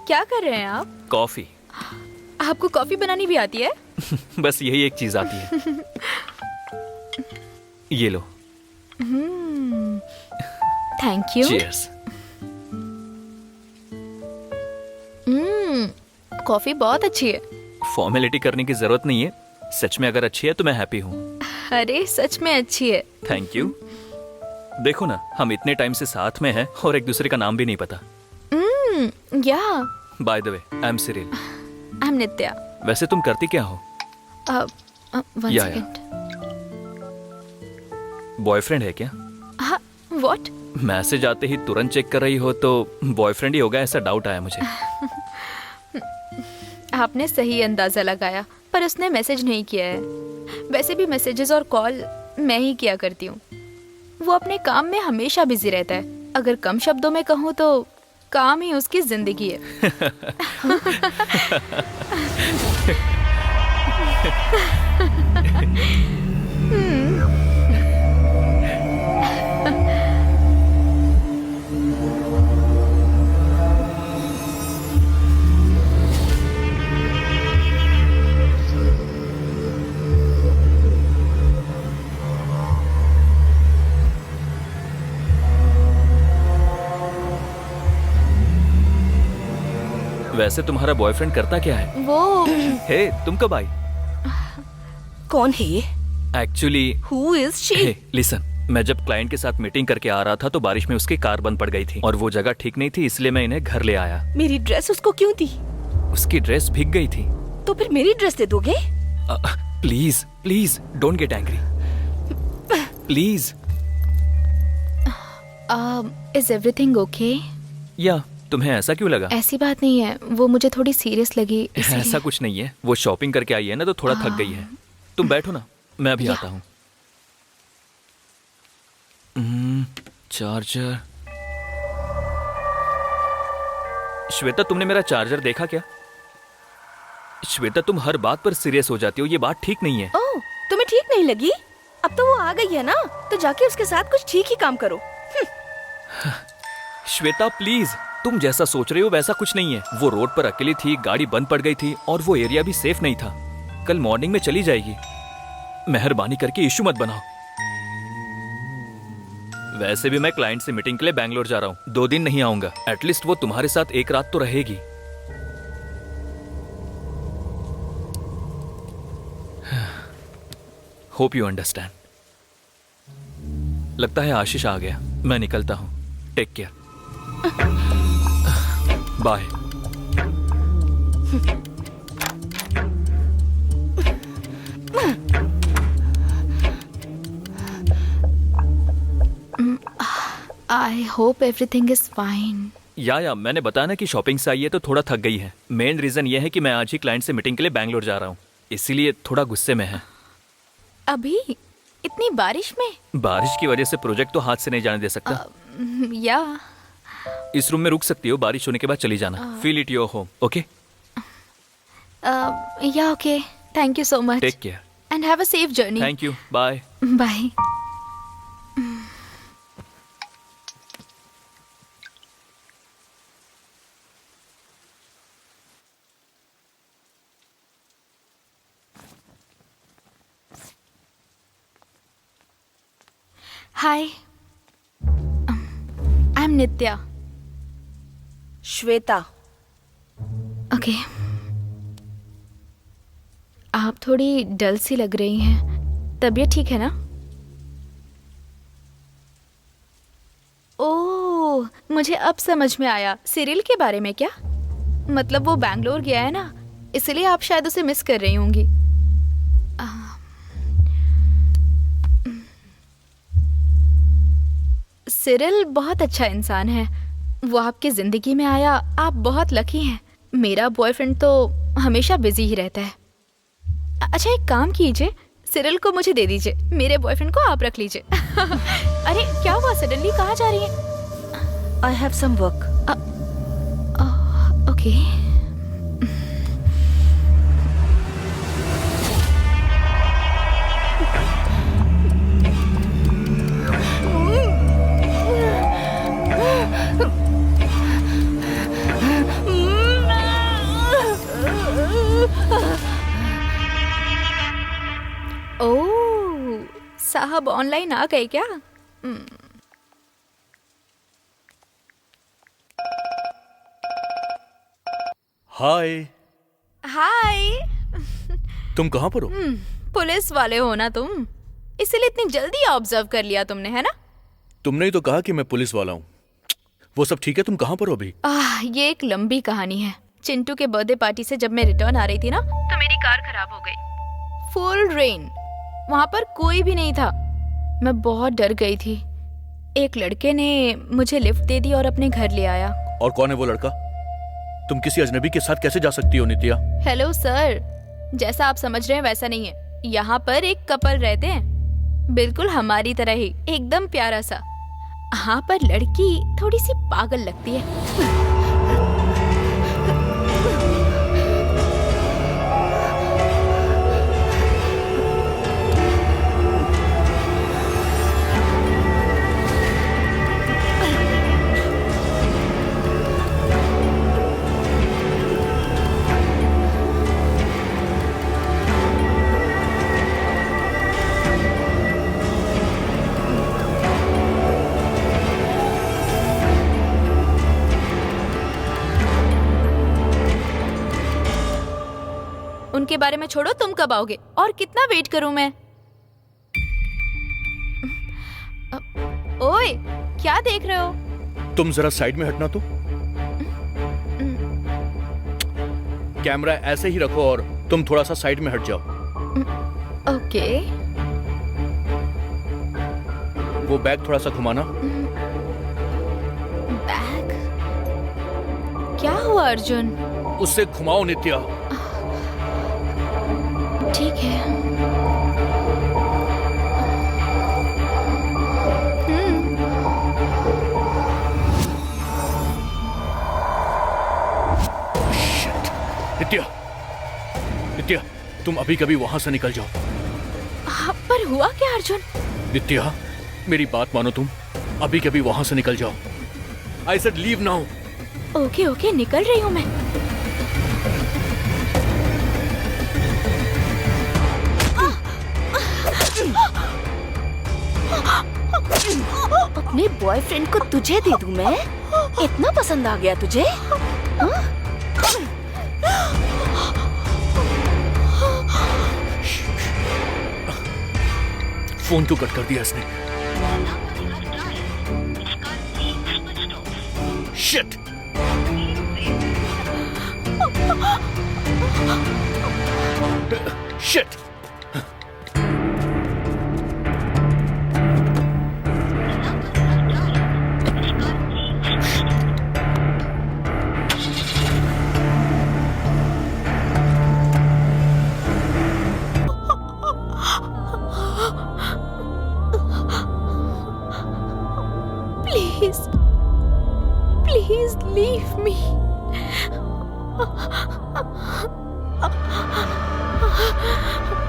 क्या कर रहे हैं आप? कॉफी। आपको कॉफी बनानी भी आती है? बस यही एक चीज आती है। ये लो। Thank you. चीयर्स। कॉफी बहुत अच्छी है। फॉर्मेलिटी करने की जरूरत नहीं है, सच में अगर अच्छी है तो मैं हैप्पी हूँ। अरे सच में अच्छी है। Thank you. देखो ना, हम इतने टाइम से साथ में हैं और एक दूसरे का नाम भी नहीं पता। Yeah by the way, I am Cyril. I am Nitya. वैसे तुम करती क्या हो? वन या। सेकंड। बॉयफ्रेंड है क्या? हाँ, व्हाट? मैसेज आते ही तुरंत चेक कर रही हो तो बॉयफ्रेंड ही होगा, ऐसा डाउट आया मुझे। आपने सही अंदाजा लगाया, पर उसने मैसेज नहीं किया है। वैसे भी मैसेजेस और कॉल मैं ही किया करती हूँ। वो अपने काम में हमेशा बिजी रहता है। अगर कम शब्दों में कहूँ तो काम ही उसकी जिंदगी है। वैसे तुम्हारा बॉयफ्रेंड करता क्या है? वो हे, तुम कब आई? कौन है ये? Actually who is she? Listen, मैं जब क्लाइंट के साथ मीटिंग करके आ रहा था तो बारिश में उसकी कार बंद पड़ गई थी और वो जगह ठीक नहीं थी, इसलिए मैं इन्हें घर ले आया। मेरी ड्रेस उसको क्यों दी? उसकी ड्रेस भीग गई थी। तो फिर मेरी ड्रेस दे दोगे? Please please don't get angry, please. Is everything okay? या तुम्हें ऐसा क्यों लगा? ऐसी बात नहीं है, वो मुझे थोड़ी सीरियस लगी इसलिए। ऐसा कुछ नहीं है, वो शॉपिंग करके आई है ना तो थोड़ा थक गई है। तुम बैठो ना, मैं अभी आता हूँ। चार्जर। श्वेता, तुमने मेरा चार्जर देखा क्या? श्वेता, तुम हर बात पर सीरियस हो जाती हो, ये बात ठीक नहीं है। ओह, तुम्हें ठीक नहीं लगी? अब तो वो आ गई है ना, तो जाके उसके साथ कुछ ठीक ही काम करो। श्वेता प्लीज, तुम जैसा सोच रही हो वैसा कुछ नहीं है। वो रोड पर अकेली थी, गाड़ी बंद पड़ गई थी और वो एरिया भी सेफ नहीं था। कल मॉर्निंग में चली जाएगी। मेहरबानी करके इशू मत बनाओ। वैसे भी मैं क्लाइंट से मीटिंग के लिए बैंगलोर जा रहा हूँ, 2 दिन नहीं आऊंगा। एटलीस्ट वो तुम्हारे साथ एक रात तो रहेगी। Hope you understand. लगता है आशीष आ गया, मैं निकलता हूँ। Take care, bye. I hope everything is fine. या मैंने बताया ना कि शॉपिंग से आई है तो थोड़ा थक गई है। मेन रीजन ये है कि मैं आज ही क्लाइंट से मीटिंग के लिए बैंगलोर जा रहा हूँ, इसीलिए थोड़ा गुस्से में है। अभी इतनी बारिश में? बारिश की वजह से प्रोजेक्ट तो हाथ से नहीं जाने दे सकता। या इस रूम में रुक सकती हो, बारिश होने के बाद चली जाना। Feel it your home, okay? Yeah okay, thank you so much take care and have a safe journey. Thank you, bye. Bye. Hi, I am Nitya. Shweta. Okay. आप थोड़ी डल सी लग रही हैं। तबीयत ठीक है ना? ओह, मुझे अब समझ में आया। सिरिल के बारे में क्या? मतलब वो बैंगलोर गया है ना, इसलिए आप शायद उसे मिस कर रही होंगी। सिरिल बहुत अच्छा इंसान है। वो आपकी जिंदगी में आया, आप बहुत लकी हैं। मेरा बॉयफ्रेंड तो हमेशा बिजी ही रहता है। अच्छा, एक काम कीजिए, सिरिल को मुझे दे दीजिए, मेरे बॉयफ्रेंड को आप रख लीजिए। अरे क्या हुआ, सडनली कहाँ जा रही हैं? I have some work. Okay. Oh, साहब ऑनलाइन आ गए क्या? हाय। हाय। तुम कहाँ पर हो? पुलिस वाले हो ना तुम, इसीलिए इतनी जल्दी ऑब्जर्व कर लिया तुमने, है ना? तुमने ही तो कहा कि मैं पुलिस वाला हूँ। वो सब ठीक है, तुम कहाँ पर हो अभी? ये एक लंबी कहानी है। चिंटू के बर्थडे पार्टी से जब मैं रिटर्न आ रही थी ना, तो मेरी कार खराब हो गई। फुल रेन, वहां पर कोई भी नहीं था। मैं बहुत डर गई थी। एक लड़के ने मुझे लिफ्ट दे दी और अपने घर ले आया। और कौन है वो लड़का? तुम किसी अजनबी के साथ कैसे जा सकती हो नित्या? हेलो सर, जैसा आप समझ रहे हैं वैसा नहीं है। यहाँ पर एक कपल रहते हैं, बिल्कुल हमारी तरह ही, एकदम प्यारा सा। हाँ, पर लड़की थोड़ी सी पागल लगती है। उनके बारे में छोड़ो, तुम कब आओगे और कितना वेट करूं मैं? ओए, क्या देख रहे हो? तुम जरा साइड में हटना तो। कैमरा ऐसे ही रखो और तुम थोड़ा सा साइड में हट जाओ। ओके। वो बैग थोड़ा सा घुमाना। बैग? क्या हुआ अर्जुन? उससे घुमाओ नित्या। ठीक है। नित्या, नित्या, तुम अभी कभी वहां से निकल जाओ। पर हुआ क्या अर्जुन? नित्या, मेरी बात मानो, तुम अभी कभी वहां से निकल जाओ। I said leave now. Okay okay, निकल रही हूँ मैं। अपने बॉयफ्रेंड को तुझे दे दूं मैं? इतना पसंद आ गया तुझे? फोन क्यों कट कर दिया इसने? शिट! शिट!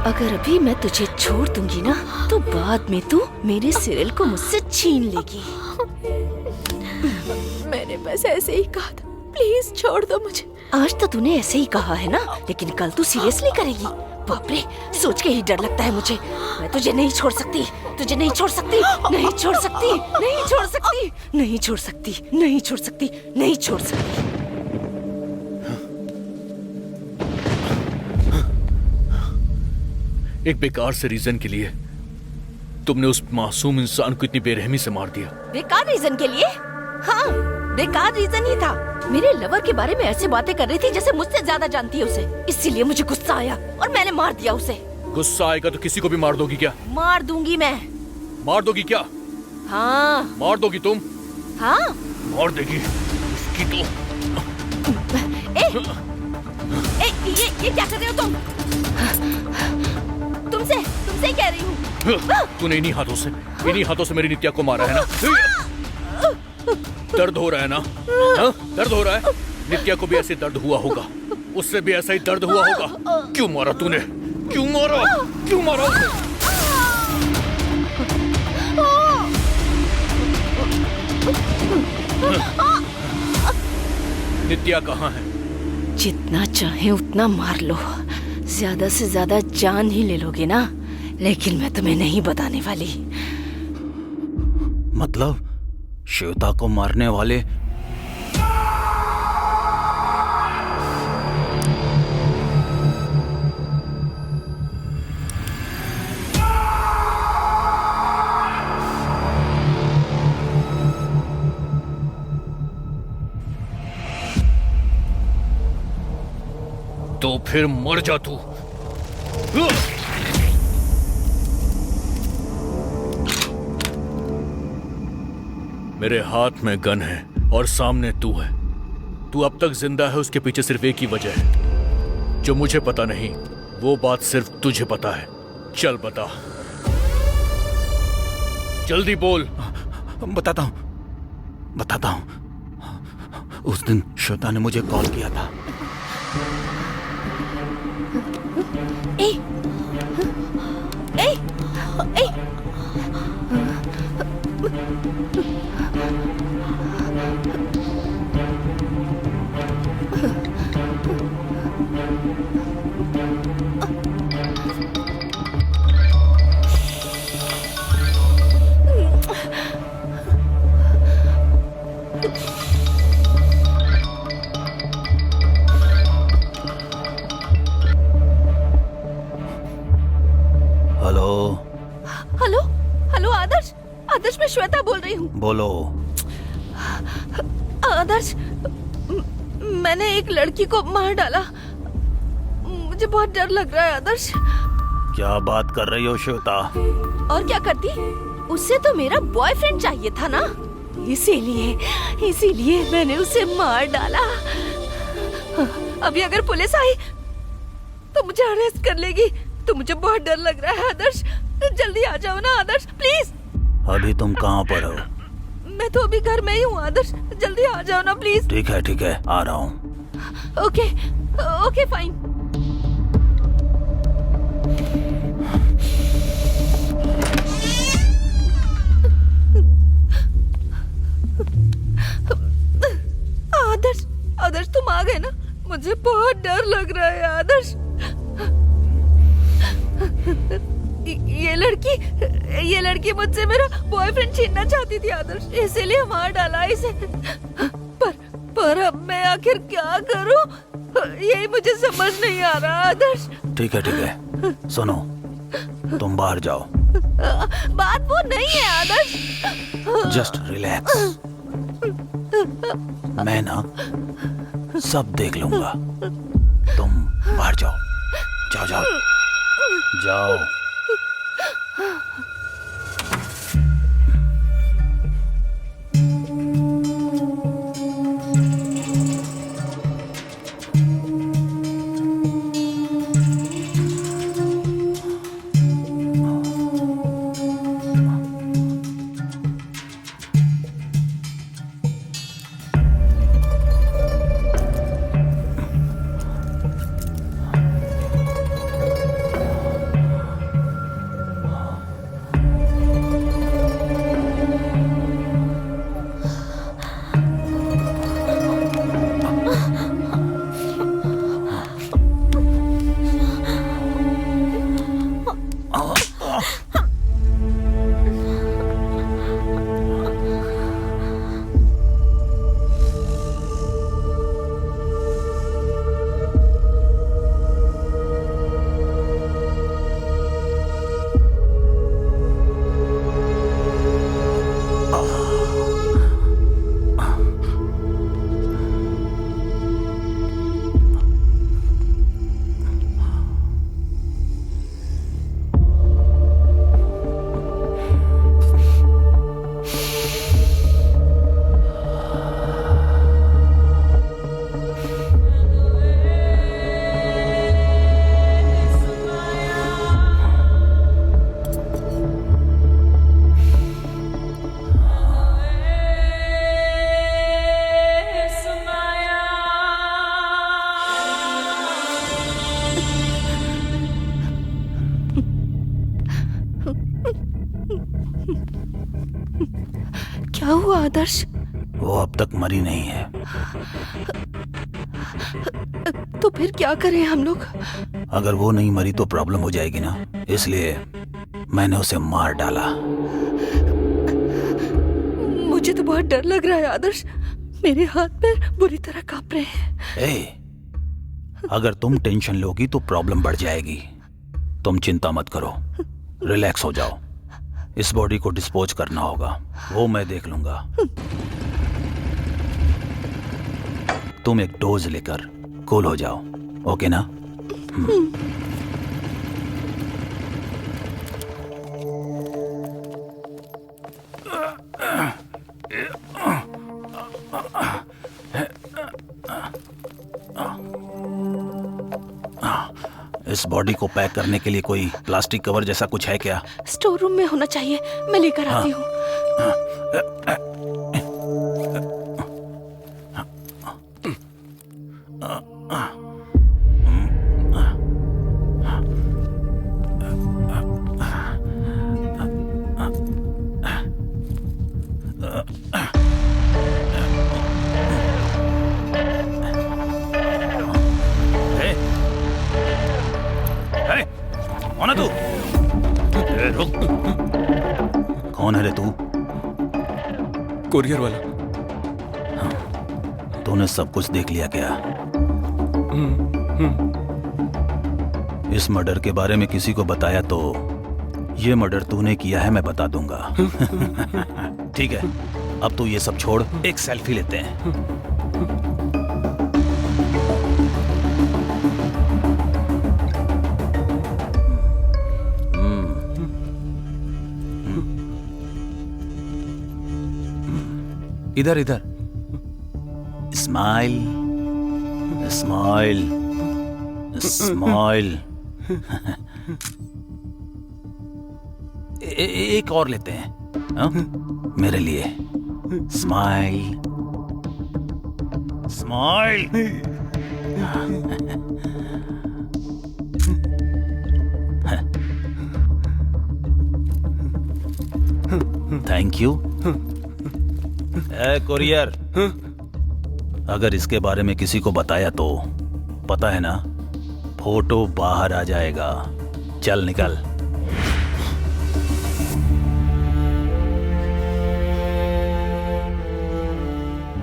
अगर अभी मैं तुझे छोड़ दूंगी ना तो बाद में तू मेरे सिरिल को मुझसे छीन लेगी। मैंने बस ऐसे ही कहा था, प्लीज छोड़ दो मुझे। आज तो तूने ऐसे ही कहा है ना, लेकिन कल तू सीरियसली करेगी? बाप रे, सोच के ही डर लगता है मुझे। मैं तुझे नहीं छोड़ सकती, तुझे नहीं छोड़ सकती, नहीं छोड़ सकती, नहीं छोड़ सकती, नहीं छोड़ सकती, नहीं छोड़ सकती, नहीं छोड़ सकती। एक बेकार से रीजन के लिए तुमने उस मासूम इंसान को इतनी बेरहमी से मार दिया। बेकार रीजन के लिए? हाँ, बेकार रीजन ही था। मेरे लवर के बारे में ऐसे बातें कर रही थी जैसे मुझसे ज्यादा जानती है उसे। इसीलिए मुझे गुस्सा आया और मैंने मार दिया उसे। गुस्सा आएगा तो किसी को भी मार दोगी क्या? मार दूंगी मैं। मार दोगी क्या? हाँ। मार दोगी तुम? हाँ। मार देगी उसकी तो। ये क्या कर रहे हो तुम? तुमसे कह रही हूँ। तूने इन्हीं हाथों से मेरी नित्या को मारा है ना? दर्द हो रहा है ना? हाँ? दर्द हो रहा है? नित्या को भी ऐसे दर्द हुआ होगा, उससे भी ऐसा ही दर्द हुआ होगा। क्यों मारा तूने? क्यों मारा? क्यों मारा उसे? नित्या कहाँ है? जितना चाहे उतना मार लो, ज्यादा से ज्यादा जान ही ले लोगे ना, लेकिन मैं तुम्हें नहीं बताने वाली। मतलब श्वेता को मारने वाले तो फिर मर जा तू। मेरे हाथ में गन है और सामने तू है। तू अब तक जिंदा है, उसके पीछे सिर्फ एक ही वजह है जो मुझे पता नहीं, वो बात सिर्फ तुझे पता है। चल बता, जल्दी बोल। बताता हूँ। उस दिन श्वेता ने मुझे कॉल किया था। हेलो आदर्श, मैं श्वेता बोल रही हूँ। बोलो। आदर्श, मैंने एक लड़की को मार डाला। मुझे बहुत डर लग रहा है आदर्श। क्या बात कर रही हो श्वेता? और क्या करती? उससे तो मेरा बॉयफ्रेंड चाहिए था ना, इसीलिए मैंने उसे मार डाला। अभी अगर पुलिस आई तो मुझे अरेस्ट कर लेगी, तो मुझे बहुत डर लग रहा है आदर्श। जल्दी आ जाओ ना आदर्श, प्लीज। अभी तुम कहाँ पर हो? मैं तो अभी घर में ही हूँ आदर्श, जल्दी आ जाओ ना प्लीज। ठीक है, आ रहा हूँ। Okay fine. आदर्श तुम आ गए ना, मुझे बहुत डर लग रहा है आदर्श। ये लड़की मुझसे मेरा बॉयफ्रेंड छीनना चाहती थी आदर्श, इसीलिए मार डाला इसे। पर अब मैं आखिर क्या करूं, यही मुझे समझ नहीं आ रहा आदर्श। ठीक है, सुनो, तुम बाहर जाओ। बात वो नहीं है आदर्श। जस्ट रिलैक्स, मैं ना सब देख लूंगा। तुम बाहर जाओ। जाओ। क्या हुआ आदर्श? वो अब तक मरी नहीं है। तो फिर क्या करें हम लोग? अगर वो नहीं मरी तो प्रॉब्लम हो जाएगी ना, इसलिए मैंने उसे मार डाला। मुझे तो बहुत डर लग रहा है आदर्श, मेरे हाथ पैर बुरी तरह कांप रहे हैं। अगर तुम टेंशन लोगी तो प्रॉब्लम बढ़ जाएगी। तुम चिंता मत करो, रिलैक्स हो जाओ। इस बॉडी को डिस्पोज करना होगा, वो मैं देख लूंगा। तुम एक डोज लेकर कूल हो जाओ, ओके ना? इस बॉडी को पैक करने के लिए कोई प्लास्टिक कवर जैसा कुछ है क्या? स्टोर रूम में होना चाहिए, मैं लेकर आती हूँ। कौन है तू? रुक। कौन है रे तू? कुरियर वाला। तूने सब कुछ देख लिया क्या? इस मर्डर के बारे में किसी को बताया तो ये मर्डर तूने किया है मैं बता दूंगा। ठीक है, अब तू ये सब छोड़, एक सेल्फी लेते हैं। इधर इधर। Smile smile smile. एक और लेते हैं, हाँ? मेरे लिए smile smile. Thank you. Courier, अगर इसके बारे में किसी को बताया तो पता है ना, फोटो बाहर आ जाएगा। चल निकल।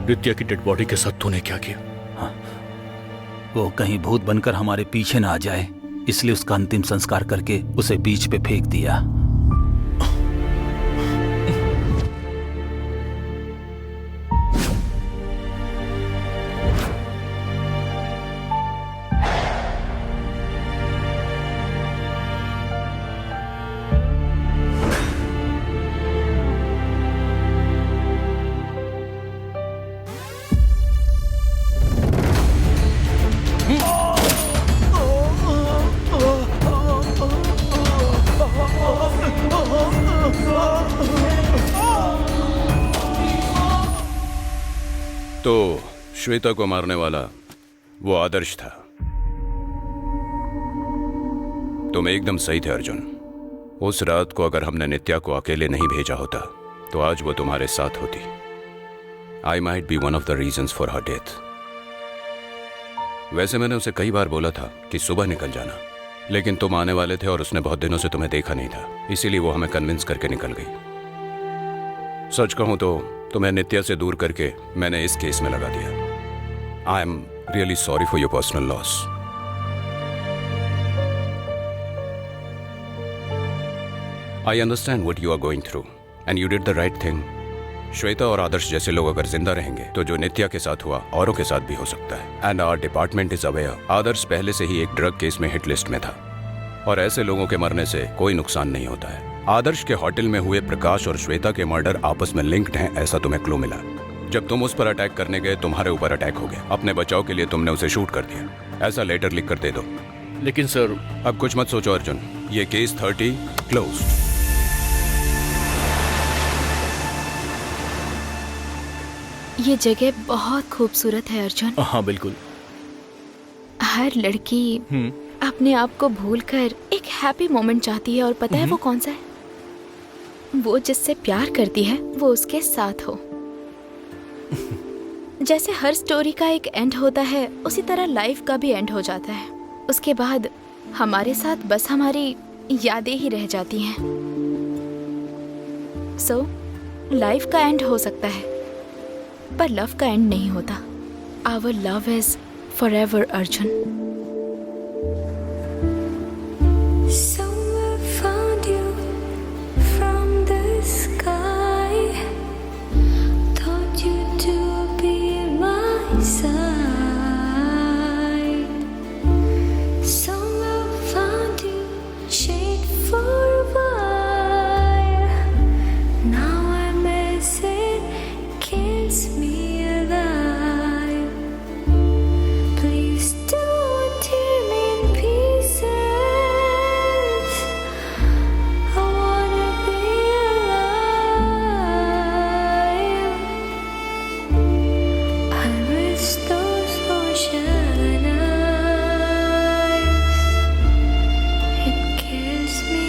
नित्या की डेड बॉडी के साथ तूने क्या किया? वो कहीं भूत बनकर हमारे पीछे ना आ जाए, इसलिए उसका अंतिम संस्कार करके उसे बीच पे फेंक दिया। तो श्वेता को मारने वाला वो आदर्श था। तुम एकदम सही थे अर्जुन। उस रात को अगर हमने नित्या को अकेले नहीं भेजा होता तो आज वो तुम्हारे साथ होती। I might be one of the reasons for her death. वैसे मैंने उसे कई बार बोला था कि सुबह निकल जाना, लेकिन तुम आने वाले थे और उसने बहुत दिनों से तुम्हें देखा नहीं था, इसीलिए वो हमें कन्विंस करके निकल गई। सच कहूं तो तुम्हें नित्या से दूर करके मैंने इस केस में लगा दिया। I am really sorry for your personal loss. I understand what you are going through and you did the right thing. Shweta और आदर्श जैसे लोग अगर जिंदा रहेंगे तो जो नित्या के साथ हुआ औरों के साथ भी हो सकता है। And our department is aware. Adarsh पहले से ही एक ड्रग केस में हिट लिस्ट में था और ऐसे लोगों के मरने से कोई नुकसान नहीं होता है। आदर्श के होटल में हुए प्रकाश और श्वेता के मर्डर आपस में लिंक्ड हैं, ऐसा तुम्हें क्लू मिला। जब तुम उस पर अटैक करने गए तुम्हारे ऊपर अटैक हो गया। अपने बचाव के लिए तुमने उसे शूट कर दिया। ऐसा लेटर लिख कर दे दो। लेकिन सर, अब कुछ मत सोचो अर्जुन, ये केस 30 क्लोज। ये जगह बहुत खूबसूरत है अर्जुन। हाँ बिल्कुल। हर लड़की अपने आप को भूलकर एक हैप्पी मोमेंट चाहती है, और पता है वो कौन सा है? वो जिससे प्यार करती है वो उसके साथ हो। जैसे हर स्टोरी का एक एंड होता है, उसी तरह लाइफ का भी एंड हो जाता है। उसके बाद हमारे साथ बस हमारी यादें ही रह जाती हैं। सो लाइफ का एंड हो सकता है, पर लव का एंड नहीं होता। Our love is forever, Arjun. Somewhere found you from the sky. Thought you to be my side. Somewhere found you, shade for a while. Now I miss it, kills me alive. Please don't tear me in pieces. I wanna be alive. I miss those ocean eyes. It kills me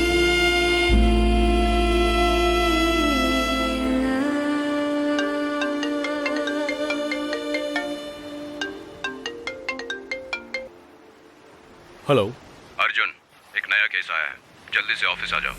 hello. Arjun, एक नया case आया है, जल्दी से office आ जाओ।